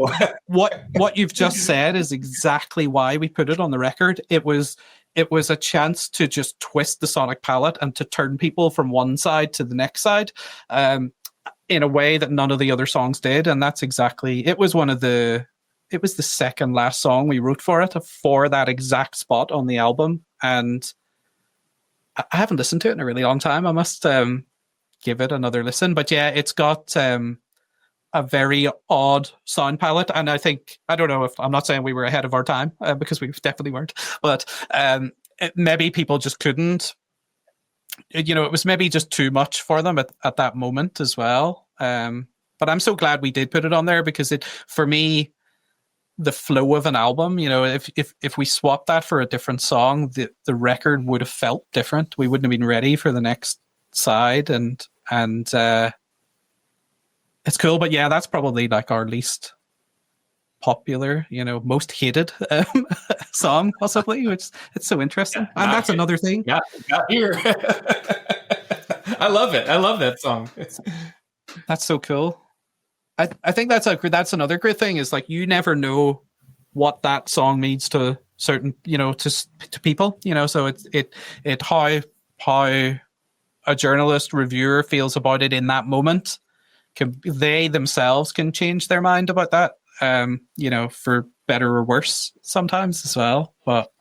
what you've just said is exactly why we put it on the record. It was a chance to just twist the sonic palette and to turn people from one side to the next side, in a way that none of the other songs did. And that's exactly, it was the second last song we wrote for that exact spot on the album. And I haven't listened to it in a really long time. I must give it another listen. But yeah, it's got a very odd sound palette. And I don't know if, I'm not saying we were ahead of our time, because we definitely weren't. But maybe people just couldn't, it was maybe just too much for them at that moment as well. But I'm so glad we did put it on there, because for me, the flow of an album, if we swapped that for a different song, the record would have felt different. We wouldn't have been ready for the next side, and it's cool. But yeah, that's probably like our least popular, most hated song possibly, which it's so interesting. And that's another thing. Not here. I love it. I love that song. That's so cool. I think that's another great thing, is like, you never know what that song means to certain, to people, so it how a journalist reviewer feels about it in that moment, they themselves can change their mind about that, for better or worse sometimes as well. But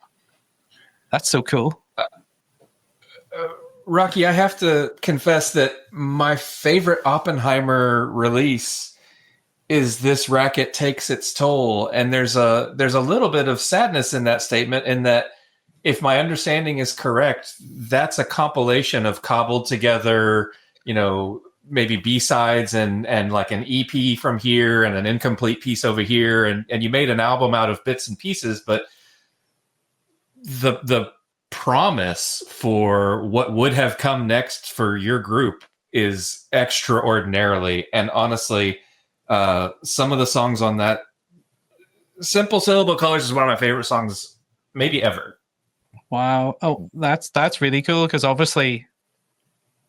that's so cool. Rocky, I have to confess that my favorite Oppenheimer release is This Racket Takes Its Toll. And there's a little bit of sadness in that statement, in that, if my understanding is correct, that's a compilation of cobbled together, maybe B-sides and like an EP from here and an incomplete piece over here. And you made an album out of bits and pieces, but the promise for what would have come next for your group is extraordinarily. And honestly, some of the songs on that, Simple Syllable Colors is one of my favorite songs maybe ever. Wow. Oh, that's really cool, because obviously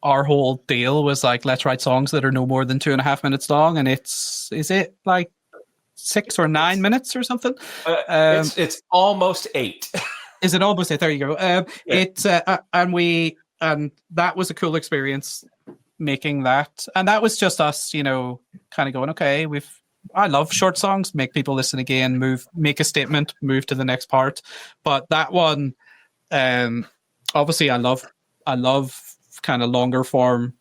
our whole deal was like, let's write songs that are no more than 2.5 minutes long, and is it like 6 or 9 minutes or something? It's almost 8. Is it almost 8? There you go. Yeah. It's and that was a cool experience making that, and that was just us, kind of going, okay, I love short songs, make people listen again, make a statement, move to the next part. But that one, obviously I love kind of longer form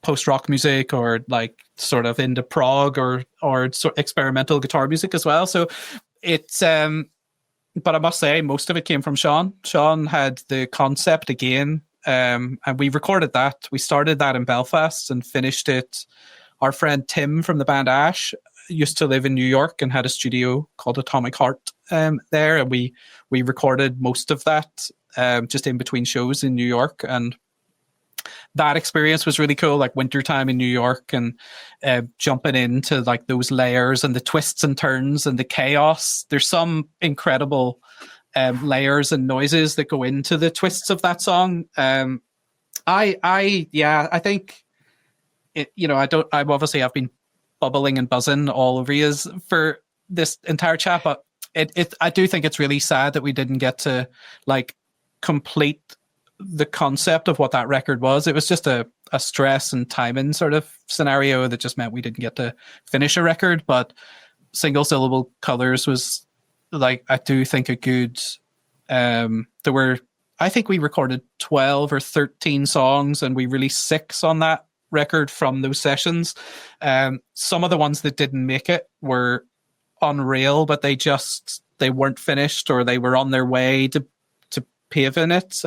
post-rock music, or like sort of into prog or experimental guitar music as well. So it's but I must say, most of it came from Shaun. Shaun had the concept again, and we recorded that. We started that in Belfast and finished it. Our friend Tim from the band Ash used to live in New York and had a studio called Atomic Heart there, and we recorded most of that just in between shows in New York. And that experience was really cool, like wintertime in New York, and jumping into like those layers and the twists and turns and the chaos. There's some incredible layers and noises that go into the twists of that song. I think it, I've been bubbling and buzzing all over you for this entire chat, but I do think it's really sad that we didn't get to like complete the concept of what that record was. It was just a stress and timing sort of scenario that just meant we didn't get to finish a record. But Single Syllable Colors was like, I do think a good, I think we recorded 12 or 13 songs and we released 6 on that record from those sessions. Some of the ones that didn't make it were unreal, but they weren't finished, or they were on their way to paving it.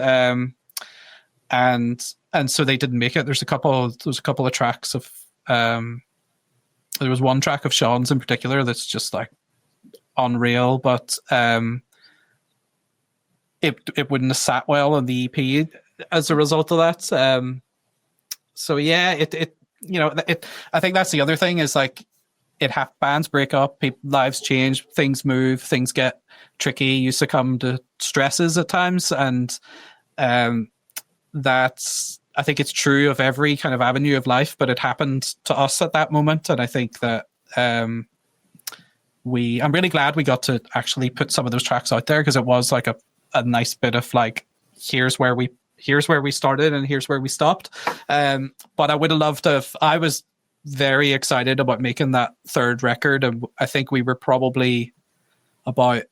And so they didn't make it. There's a couple of tracks of, there was one track of Shaun's in particular that's just like unreal, but it wouldn't have sat well on the EP as a result of that. So yeah, I think that's the other thing is like bands break up, lives change, things move, things get tricky. You succumb to stresses at times, and that's, I think it's true of every kind of avenue of life, but it happened to us at that moment. And I think that I'm really glad we got to actually put some of those tracks out there, because it was like a nice bit of like, here's where we started and here's where we stopped. But I would have loved to I was very excited about making that third record, and I think we were probably about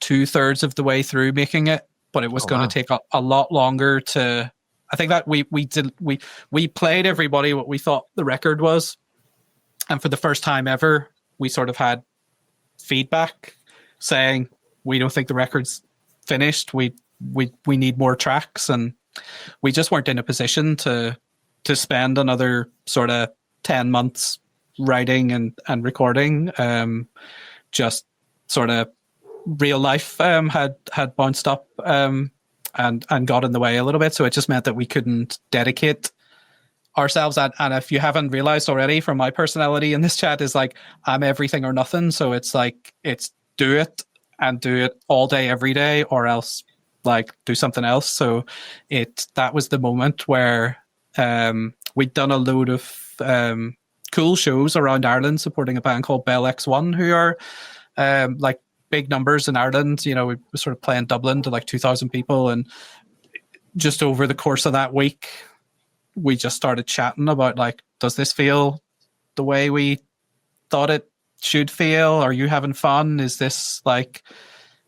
2/3 of the way through making it, but it was going to take a lot longer to. I think that we played everybody what we thought the record was, and for the first time ever, we sort of had feedback saying we don't think the record's finished. We need more tracks, and we just weren't in a position to spend another sort of 10 months writing and recording. Just sort of real life had bounced up and got in the way a little bit. So it just meant that we couldn't dedicate ourselves. And if you haven't realized already from my personality in this chat, is like, I'm everything or nothing. So it's like, it's do it all day, every day, or else like do something else. So that was the moment where we'd done a load of cool shows around Ireland supporting a band called Bell X1, who are like big numbers in Ireland. We were sort of playing Dublin to like 2,000 people, and just over the course of that week we just started chatting about like, does this feel the way we thought it should feel? Are you having fun? Is this like,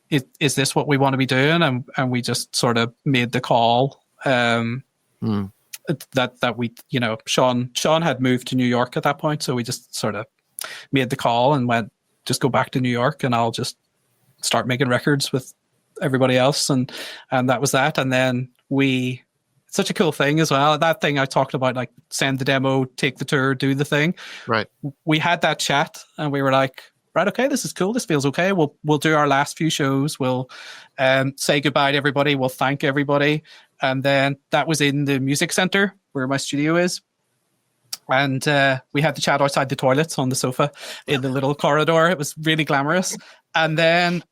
is this what we want to be doing? And we just sort of made the call that we, Shaun had moved to New York at that point, so we just sort of made the call and went, just go back to New York and I'll just start making records with everybody else. And that was that. And then it's such a cool thing as well. That thing I talked about, like send the demo, take the tour, do the thing. Right. We had that chat and we were like, right, okay, this is cool. This feels okay. We'll do our last few shows. We'll say goodbye to everybody. We'll thank everybody. And then that was in the music center where my studio is. And we had the chat outside the toilets on the sofa in the little corridor. It was really glamorous. And then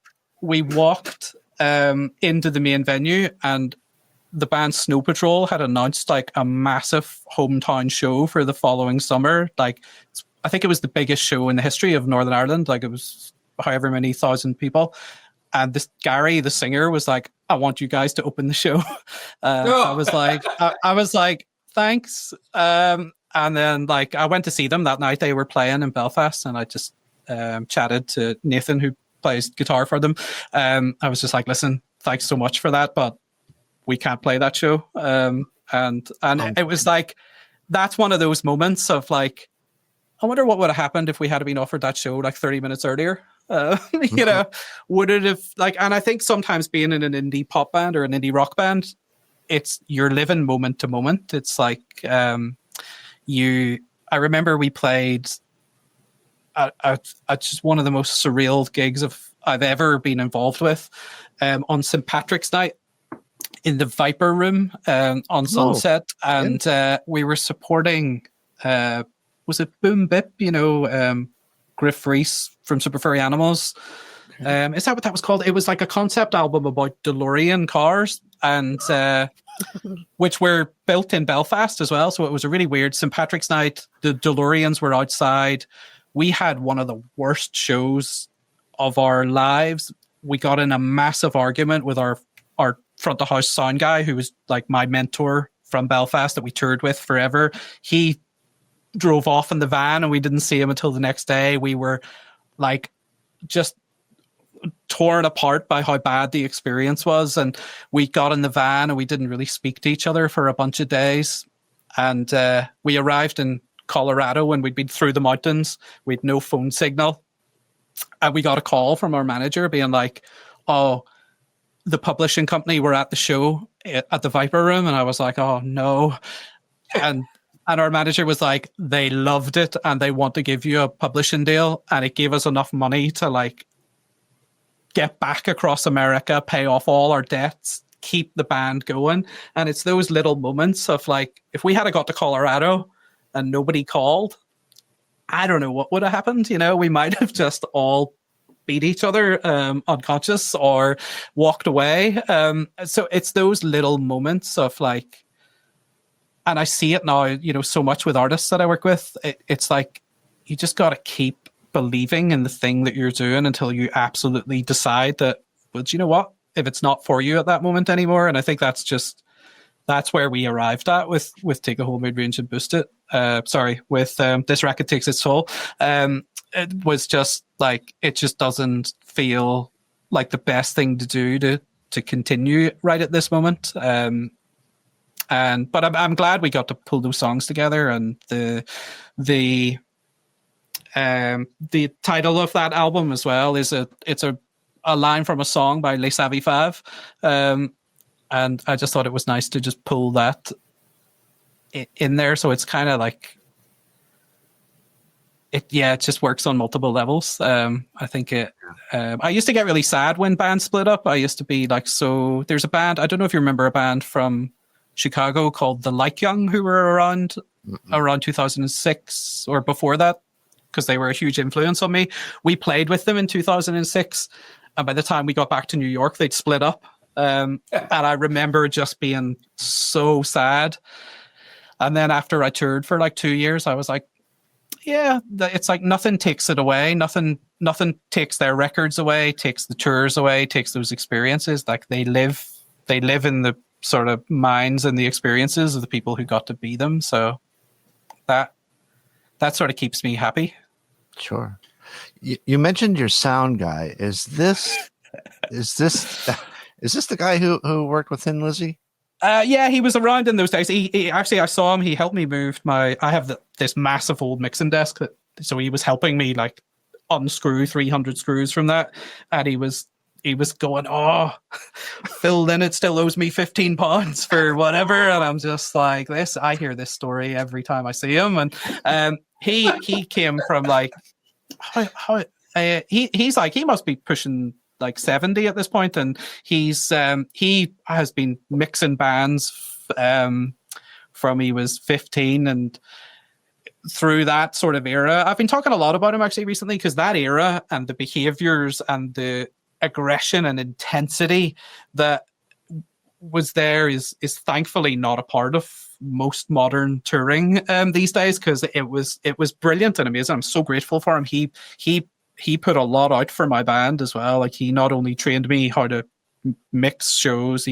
we walked into the main venue, and the band Snow Patrol had announced like a massive hometown show for the following summer. Like, I think it was the biggest show in the history of Northern Ireland. Like, it was however many thousand people. And this Gary, the singer, was like, I want you guys to open the show. I was like, thanks. And then like I went to see them that night. They were playing in Belfast, and I just chatted to Nathan, who plays guitar for them. I was just like, listen, thanks so much for that, but we can't play that show. And it was like, that's one of those moments of like, I wonder what would have happened if we had been offered that show like 30 minutes earlier. Would it have like, and I think sometimes being in an indie pop band or an indie rock band, you're living moment to moment. It's like, I remember we played at just one of the most surreal gigs I've ever been involved with, on St. Patrick's night in the Viper Room on Sunset, and we were supporting was it Boom Bip, Griff Reese from Super Furry Animals, Is that what that was called? It was like a concept album about DeLorean cars, and which were built in Belfast as well. So it was a really weird St. Patrick's night. The DeLoreans were outside. We had one of the worst shows of our lives. We got in a massive argument with our front of house sound guy, who was like my mentor from Belfast that we toured with forever. He drove off in the van and we didn't see him until the next day. We were like just torn apart by how bad the experience was, and we got in the van and we didn't really speak to each other for a bunch of days. And we arrived in Colorado and we'd been through the mountains. We had no phone signal, and we got a call from our manager being like, oh, the publishing company were at the show at the Viper Room. And I was like, oh no. And our manager was like, they loved it and they want to give you a publishing deal. And it gave us enough money to like get back across America, pay off all our debts, keep the band going. And it's those little moments of like, if we had got to Colorado and nobody called, I don't know what would have happened. You know, we might have just all beat each other unconscious or walked away. So it's those little moments of like, and I see it now, you know, so much with artists that I work with. It's like, you just got to keep believing in the thing that you're doing until you absolutely decide that, well, do you know what? If it's not for you at that moment anymore. And I think that's where we arrived at with Take a Whole Mid Range and Boost It. With This Racket Takes Its Toll. It was just like, it just doesn't feel like the best thing to do to continue right at this moment. But I'm glad we got to pull those songs together, and the title of that album as well is a line from a song by Les Savy Fav, and I just thought it was nice to just pull that in there. So it's kind of like it just works on multiple levels. I think I used to get really sad when bands split up. I used to be like, so there's a band, I don't know if you remember a band from Chicago called the Like Young, who were around 2006 or before that, because they were a huge influence on me. We played with them in 2006, and by the time we got back to New York, they'd split up. And I remember just being so sad. And then after I toured for like 2 years, I was like, yeah, it's like nothing takes it away. Nothing takes their records away, takes the tours away, takes those experiences. Like they live in the sort of minds and the experiences of the people who got to be them. So that sort of keeps me happy. Sure. You mentioned your sound guy. Is this the guy who worked with Thin Lizzy? Yeah, he was around in those days. He actually, I saw him. He helped me move I have this massive old mixing desk, so he was helping me like unscrew 300 screws from that, and he was going, oh, Phil Lynott still owes me £15 for whatever, and I'm just like, this. I hear this story every time I see him, and he came from like he's like, he must be pushing like 70 at this point, and he has been mixing bands from he was 15, and through that sort of era. I've been talking a lot about him actually recently, because that era and the behaviors and the aggression and intensity that was there is thankfully not a part of most modern touring these days, because it was brilliant and amazing. I'm so grateful for him. He put a lot out for my band as well. Like, he not only trained me how to mix shows,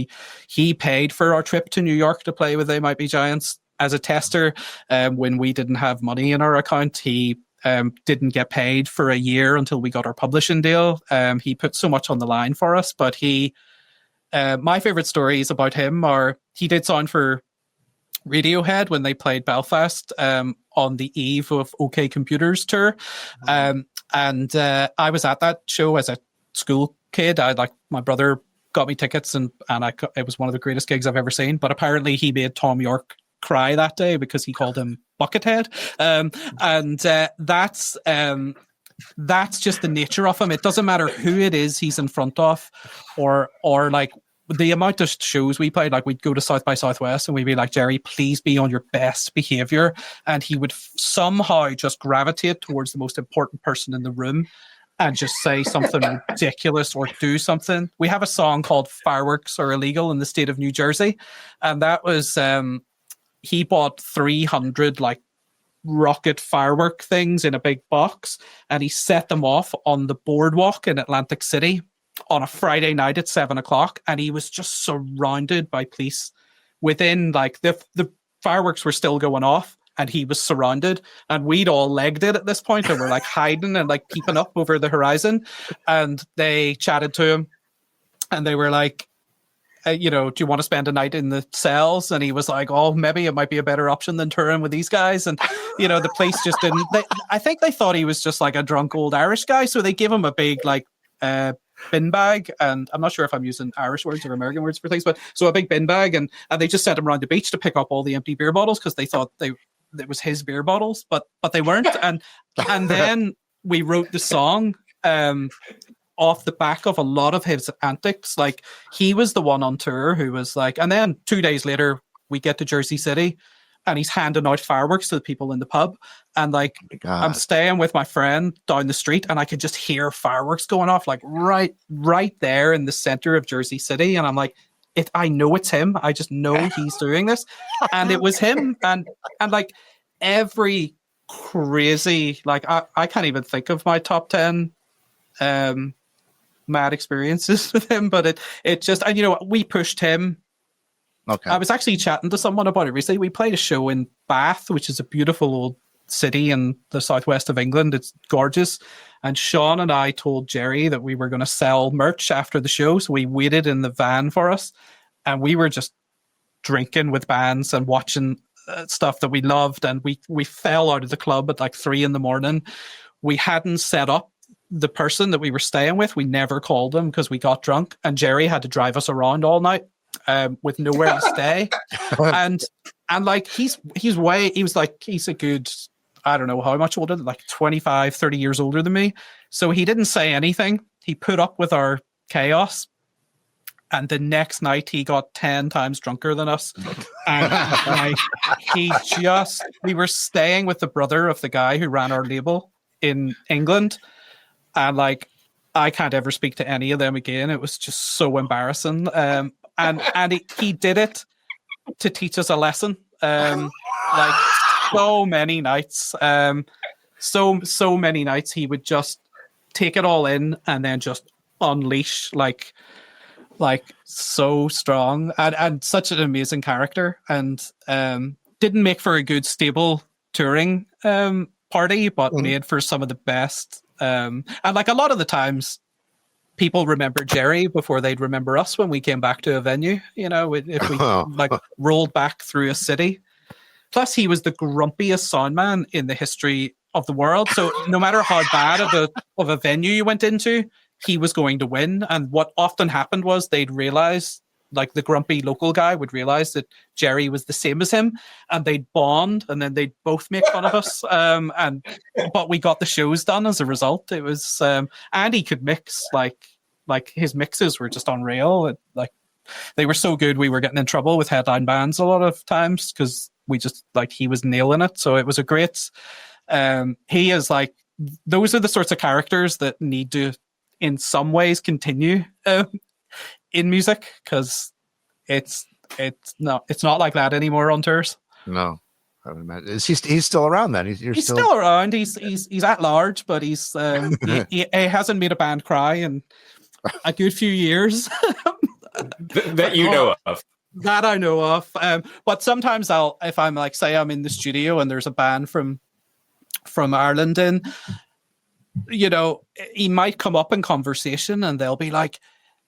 he paid for our trip to New York to play with They Might Be Giants as a tester. When we didn't have money in our account, he didn't get paid for a year until we got our publishing deal. He put so much on the line for us, but my favorite stories about him are, he did sound for Radiohead when they played Belfast on the eve of OK Computer's tour. And I was at that show as a school kid. My brother got me tickets, and it was one of the greatest gigs I've ever seen. But apparently he made Tom York cry that day because he called him Buckethead. That's just the nature of him. It doesn't matter who it is he's in front of, or like the amount of shows we played. Like, we'd go to South by Southwest and we'd be like, Jerry, please be on your best behavior. And he would somehow just gravitate towards the most important person in the room. and just say something ridiculous or do something. We have a song called "Fireworks Are Illegal" in the state of New Jersey, and that was he bought 300 like rocket firework things in a big box, and he set them off on the boardwalk in Atlantic City on a Friday night at 7:00, and he was just surrounded by police. Within like the fireworks were still going off, and he was surrounded, and we'd all legged it at this point, and we're like hiding and like peeping up over the horizon, and they chatted to him, and they were like, do you want to spend a night in the cells? And he was like, oh, maybe it might be a better option than touring with these guys. And, the police just didn't, I think they thought he was just like a drunk old Irish guy. So they gave him a big like bin bag. And I'm not sure if I'm using Irish words or American words for things, but so a big bin bag. And they just sent him around the beach to pick up all the empty beer bottles because they thought it was his beer bottles, but they weren't. And then we wrote the song off the back of a lot of his antics. Like, he was the one on tour who was like, and then 2 days later we get to Jersey City and he's handing out fireworks to the people in the pub, and like I'm staying with my friend down the street and I could just hear fireworks going off like right there in the center of Jersey City, and I'm like, I know it's him. I just know he's doing this. And it was him. And like every crazy, like I can't even think of my top 10 mad experiences with him, but it just, and we pushed him. Okay. I was actually chatting to someone about it recently. We played a show in Bath, which is a beautiful old city in the southwest of England. It's gorgeous. And Shaun and I told Jerry that we were going to sell merch after the show. So we waited in the van for us, and we were just drinking with bands and watching stuff that we loved. And we fell out of the club at like 3 a.m. We hadn't set up the person that we were staying with. We never called him because we got drunk, and Jerry had to drive us around all night with nowhere to stay. and like he's a good, I don't know how much older, like 25, 30 years older than me. So he didn't say anything. He put up with our chaos. And the next night he got 10 times drunker than us. And like we were staying with the brother of the guy who ran our label in England. And like, I can't ever speak to any of them again. It was just so embarrassing. And he did it to teach us a lesson. Like so many nights, so many nights he would just take it all in and then just unleash like so strong, and such an amazing character, and didn't make for a good stable touring party, but made for some of the best. And like a lot of the times people remember Jerry before they'd remember us when we came back to a venue, if we like rolled back through a city. Plus he was the grumpiest sound man in the history of the world. So no matter how bad of a venue you went into, he was going to win. And what often happened was they'd realize, like the grumpy local guy would realize that Jerry was the same as him, and they'd bond, and then they'd both make fun of us. But we got the shows done as a result. It was, and he could mix, like his mixes were just unreal. Like they were so good, we were getting in trouble with headline bands a lot of times because we just, like, he was nailing it. So it was a great, he is like, those are the sorts of characters that need to, in some ways, continue in music, because it's not like that anymore on tours. No, I would imagine. He's still around then? He's still around. He's at large, but he's he hasn't made a band cry in a good few years that you know of. That I know of. But sometimes if I'm like, say I'm in the studio and there's a band from Ireland in, he might come up in conversation and they'll be like,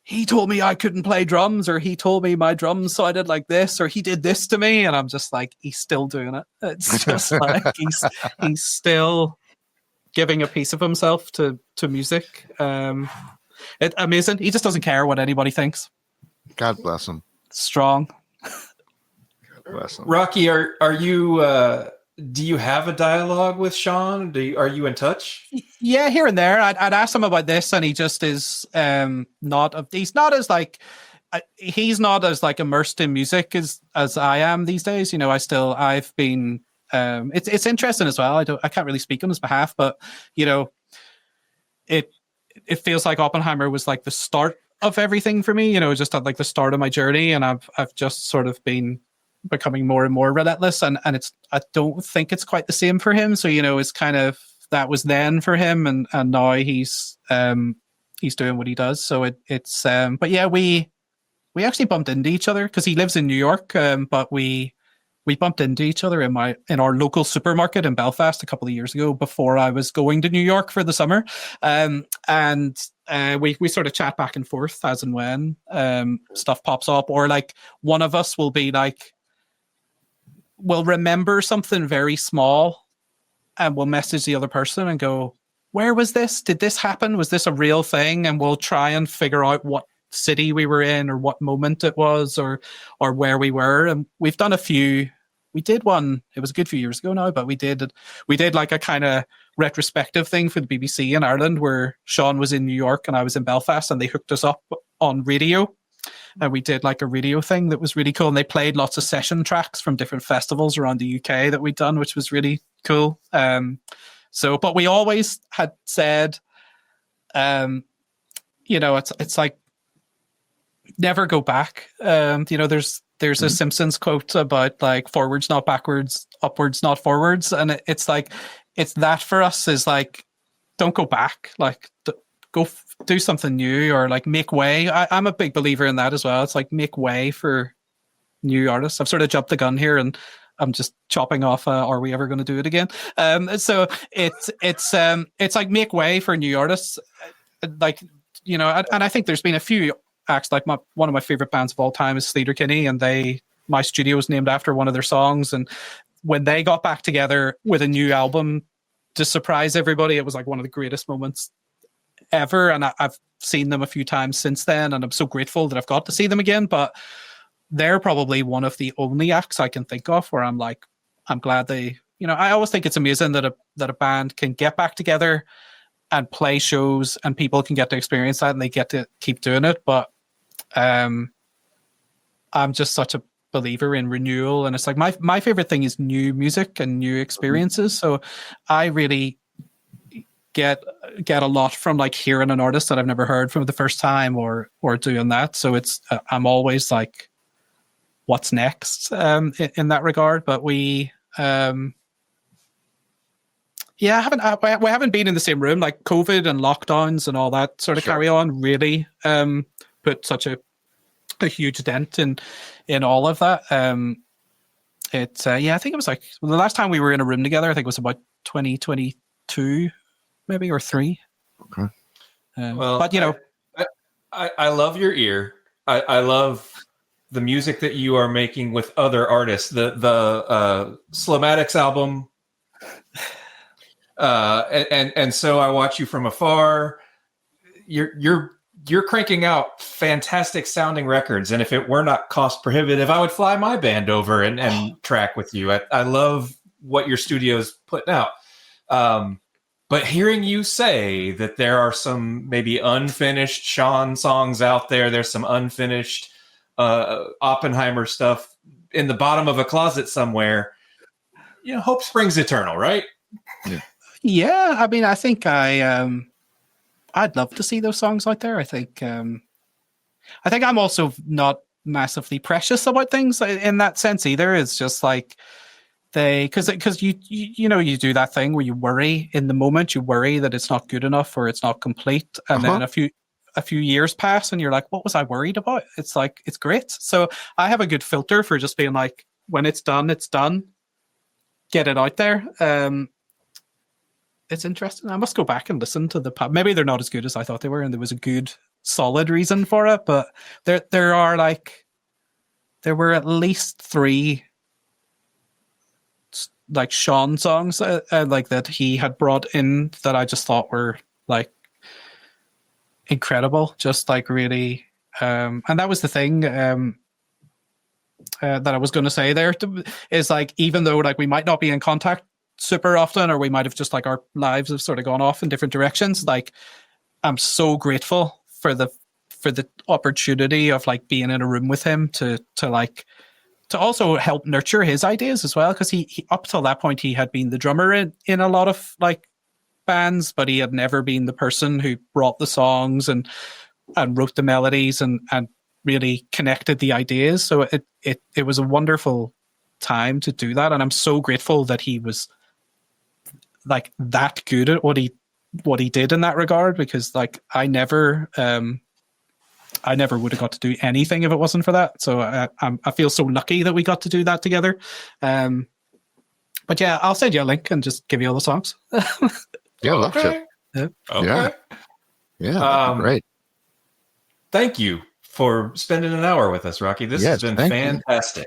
he told me I couldn't play drums, or he told me my drums sounded like this, or he did this to me. And I'm just like, he's still doing it. It's just like, he's still giving a piece of himself to music. It's amazing. He just doesn't care what anybody thinks. God bless him. Strong. God bless him. Rocky, are you, do you have a dialogue with Shaun? Are you in touch? Yeah, here and there. I'd ask him about this, and he just is he's not as like immersed in music as I am these days. I've been it's interesting as well. I can't really speak on his behalf, but it feels like Oppenheimer was like the start of everything for me, just at like the start of my journey, and I've just sort of been becoming more and more relentless, and I don't think it's quite the same for him. So it's kind of, that was then for him, and now he's doing what he does. So it's but yeah, we actually bumped into each other because he lives in New York, but we bumped into each other in our local supermarket in Belfast a couple of years ago before I was going to New York for the summer. And we sort of chat back and forth as and when stuff pops up, or like one of us will be like, we'll remember something very small and we'll message the other person and go, where was this? Did this happen? Was this a real thing? And we'll try and figure out what city we were in, or what moment it was, or where we were. And we've done a few. We did one, it was a good few years ago now, but we did like a kind of retrospective thing for the BBC in Ireland, where Shaun was in New York and I was in Belfast, and they hooked us up on radio, and we did like a radio thing that was really cool. And they played lots of session tracks from different festivals around the UK that we'd done, which was really cool. But we always had said, it's like, never go back. There's a Simpsons quote about like forwards not backwards, upwards not forwards, and it's like, it's that for us is like, don't go back, like go do something new, or like make way. I'm a big believer in that as well. It's like, make way for new artists. I've sort of jumped the gun here and I'm just chopping off are we ever going to do it again? So it's like, make way for new artists, like, and I think there's been a few acts, like one of my favorite bands of all time is Sleater Kinney, and my studio was named after one of their songs. And when they got back together with a new album to surprise everybody, it was like one of the greatest moments ever. And I've seen them a few times since then, and I'm so grateful that I've got to see them again. But they're probably one of the only acts I can think of where I'm like, I'm glad they, I always think it's amazing that a band can get back together and play shows, and people can get to experience that, and they get to keep doing it. But I'm just such a believer in renewal, and it's like my favorite thing is new music and new experiences. So I really get a lot from like hearing an artist that I've never heard from the first time, or doing that. So it's I'm always like, what's next in that regard. But we we haven't been in the same room. Like COVID and lockdowns and all that sort of carry on really put such a huge dent in all of that. I think it was like the last time we were in a room together, I think it was about 2022 maybe, or 3. Okay. But I love your ear. I love the music that you are making with other artists. The Slomatics album, and so I watch you from afar. You're cranking out fantastic sounding records, and if it were not cost prohibitive, I would fly my band over and track with you. I love what your studio's putting out. But hearing you say that there are some maybe unfinished Shaun songs out there, there's some unfinished Oppenheimer stuff in the bottom of a closet somewhere, hope springs eternal, right? Yeah, I mean, I think I'd love to see those songs out there. I think I'm also not massively precious about things in that sense either. It's just like because you do that thing where you worry in the moment, you worry that it's not good enough or it's not complete, and then a few years pass and you're like, what was I worried about? It's like, it's great. So I have a good filter for just being like, when it's done, get it out there. It's interesting. I must go back and listen to maybe they're not as good as I thought they were, and there was a good solid reason for it, but there were at least 3 like Shaun songs like that he had brought in that I just thought were like incredible, just like really and that was the thing that I was going to say there is like, even though like we might not be in contact super often, or we might have just like our lives have sort of gone off in different directions, like I'm so grateful for the opportunity of like being in a room with him to also help nurture his ideas as well, because he up till that point he had been the drummer in a lot of like bands, but he had never been the person who brought the songs and wrote the melodies and really connected the ideas. So it was a wonderful time to do that, and I'm so grateful that he was like that good at what he did in that regard, because like I never would have got to do anything if it wasn't for that. So I feel so lucky that we got to do that together. But yeah, I'll send you a link and just give you all the songs. Yeah, love to. Yeah. Okay. Yeah, great. Thank you for spending an hour with us, Rocky. This has been fantastic.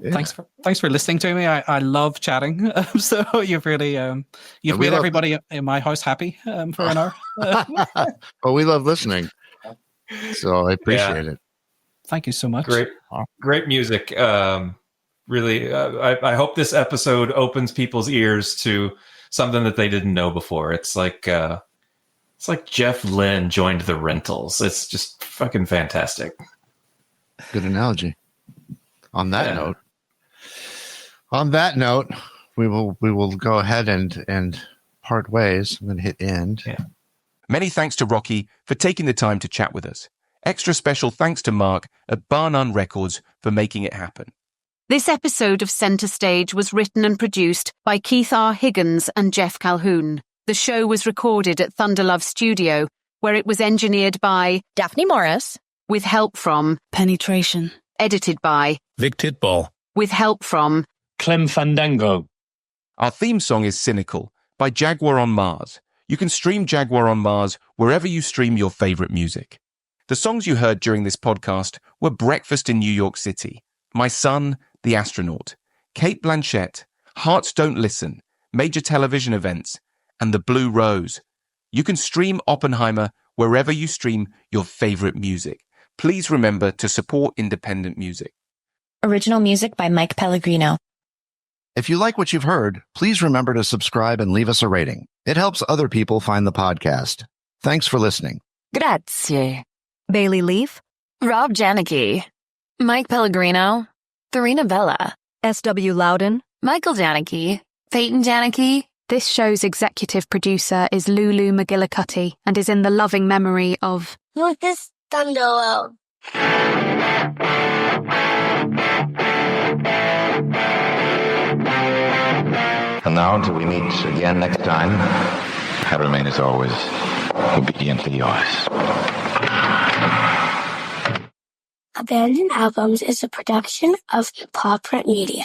Yeah. Thanks for listening to me. I love chatting. So you've really you've made everybody in my house happy for an hour. Well, we love listening, so I appreciate it. Thank you so much. Great music. Really, I hope this episode opens people's ears to something that they didn't know before. It's like Jeff Lynne joined the Rentals. It's just fucking fantastic. Good analogy. On that note, we will go ahead and part ways and then hit end. Yeah. Many thanks to Rocky for taking the time to chat with us. Extra special thanks to Mark at Bar None Records for making it happen. This episode of Centre Stage was written and produced by Keith R. Higgins and Jeff Calhoun. The show was recorded at Thunderlove Studio, where it was engineered by Daphne Morris, with help from Penetration, edited by Vic Titball, with help from Clem Fandango. Our theme song is Cynical by Jaguar on Mars. You can stream Jaguar on Mars wherever you stream your favorite music. The songs you heard during this podcast were Breakfast in New York City, My Son, the Astronaut, Kate Blanchett, Hearts Don't Listen, Major Television Events, and The Blue Rose. You can stream Oppenheimer wherever you stream your favorite music. Please remember to support independent music. original music by Mike Pellegrino. If you like what you've heard, please remember to subscribe and leave us a rating. It helps other people find the podcast. Thanks for listening. Grazie. Bailey Leaf, Rob Janicki, Mike Pellegrino, Farina Bella, S.W. Loudon, Michael Janicki, Peyton Janicki. This show's executive producer is Lulu McGillicuddy and is in the loving memory of Lucas Thundolo. And now, until we meet again next time, I remain as always, obediently yours. Abandoned Albums is a production of Paw Print Media.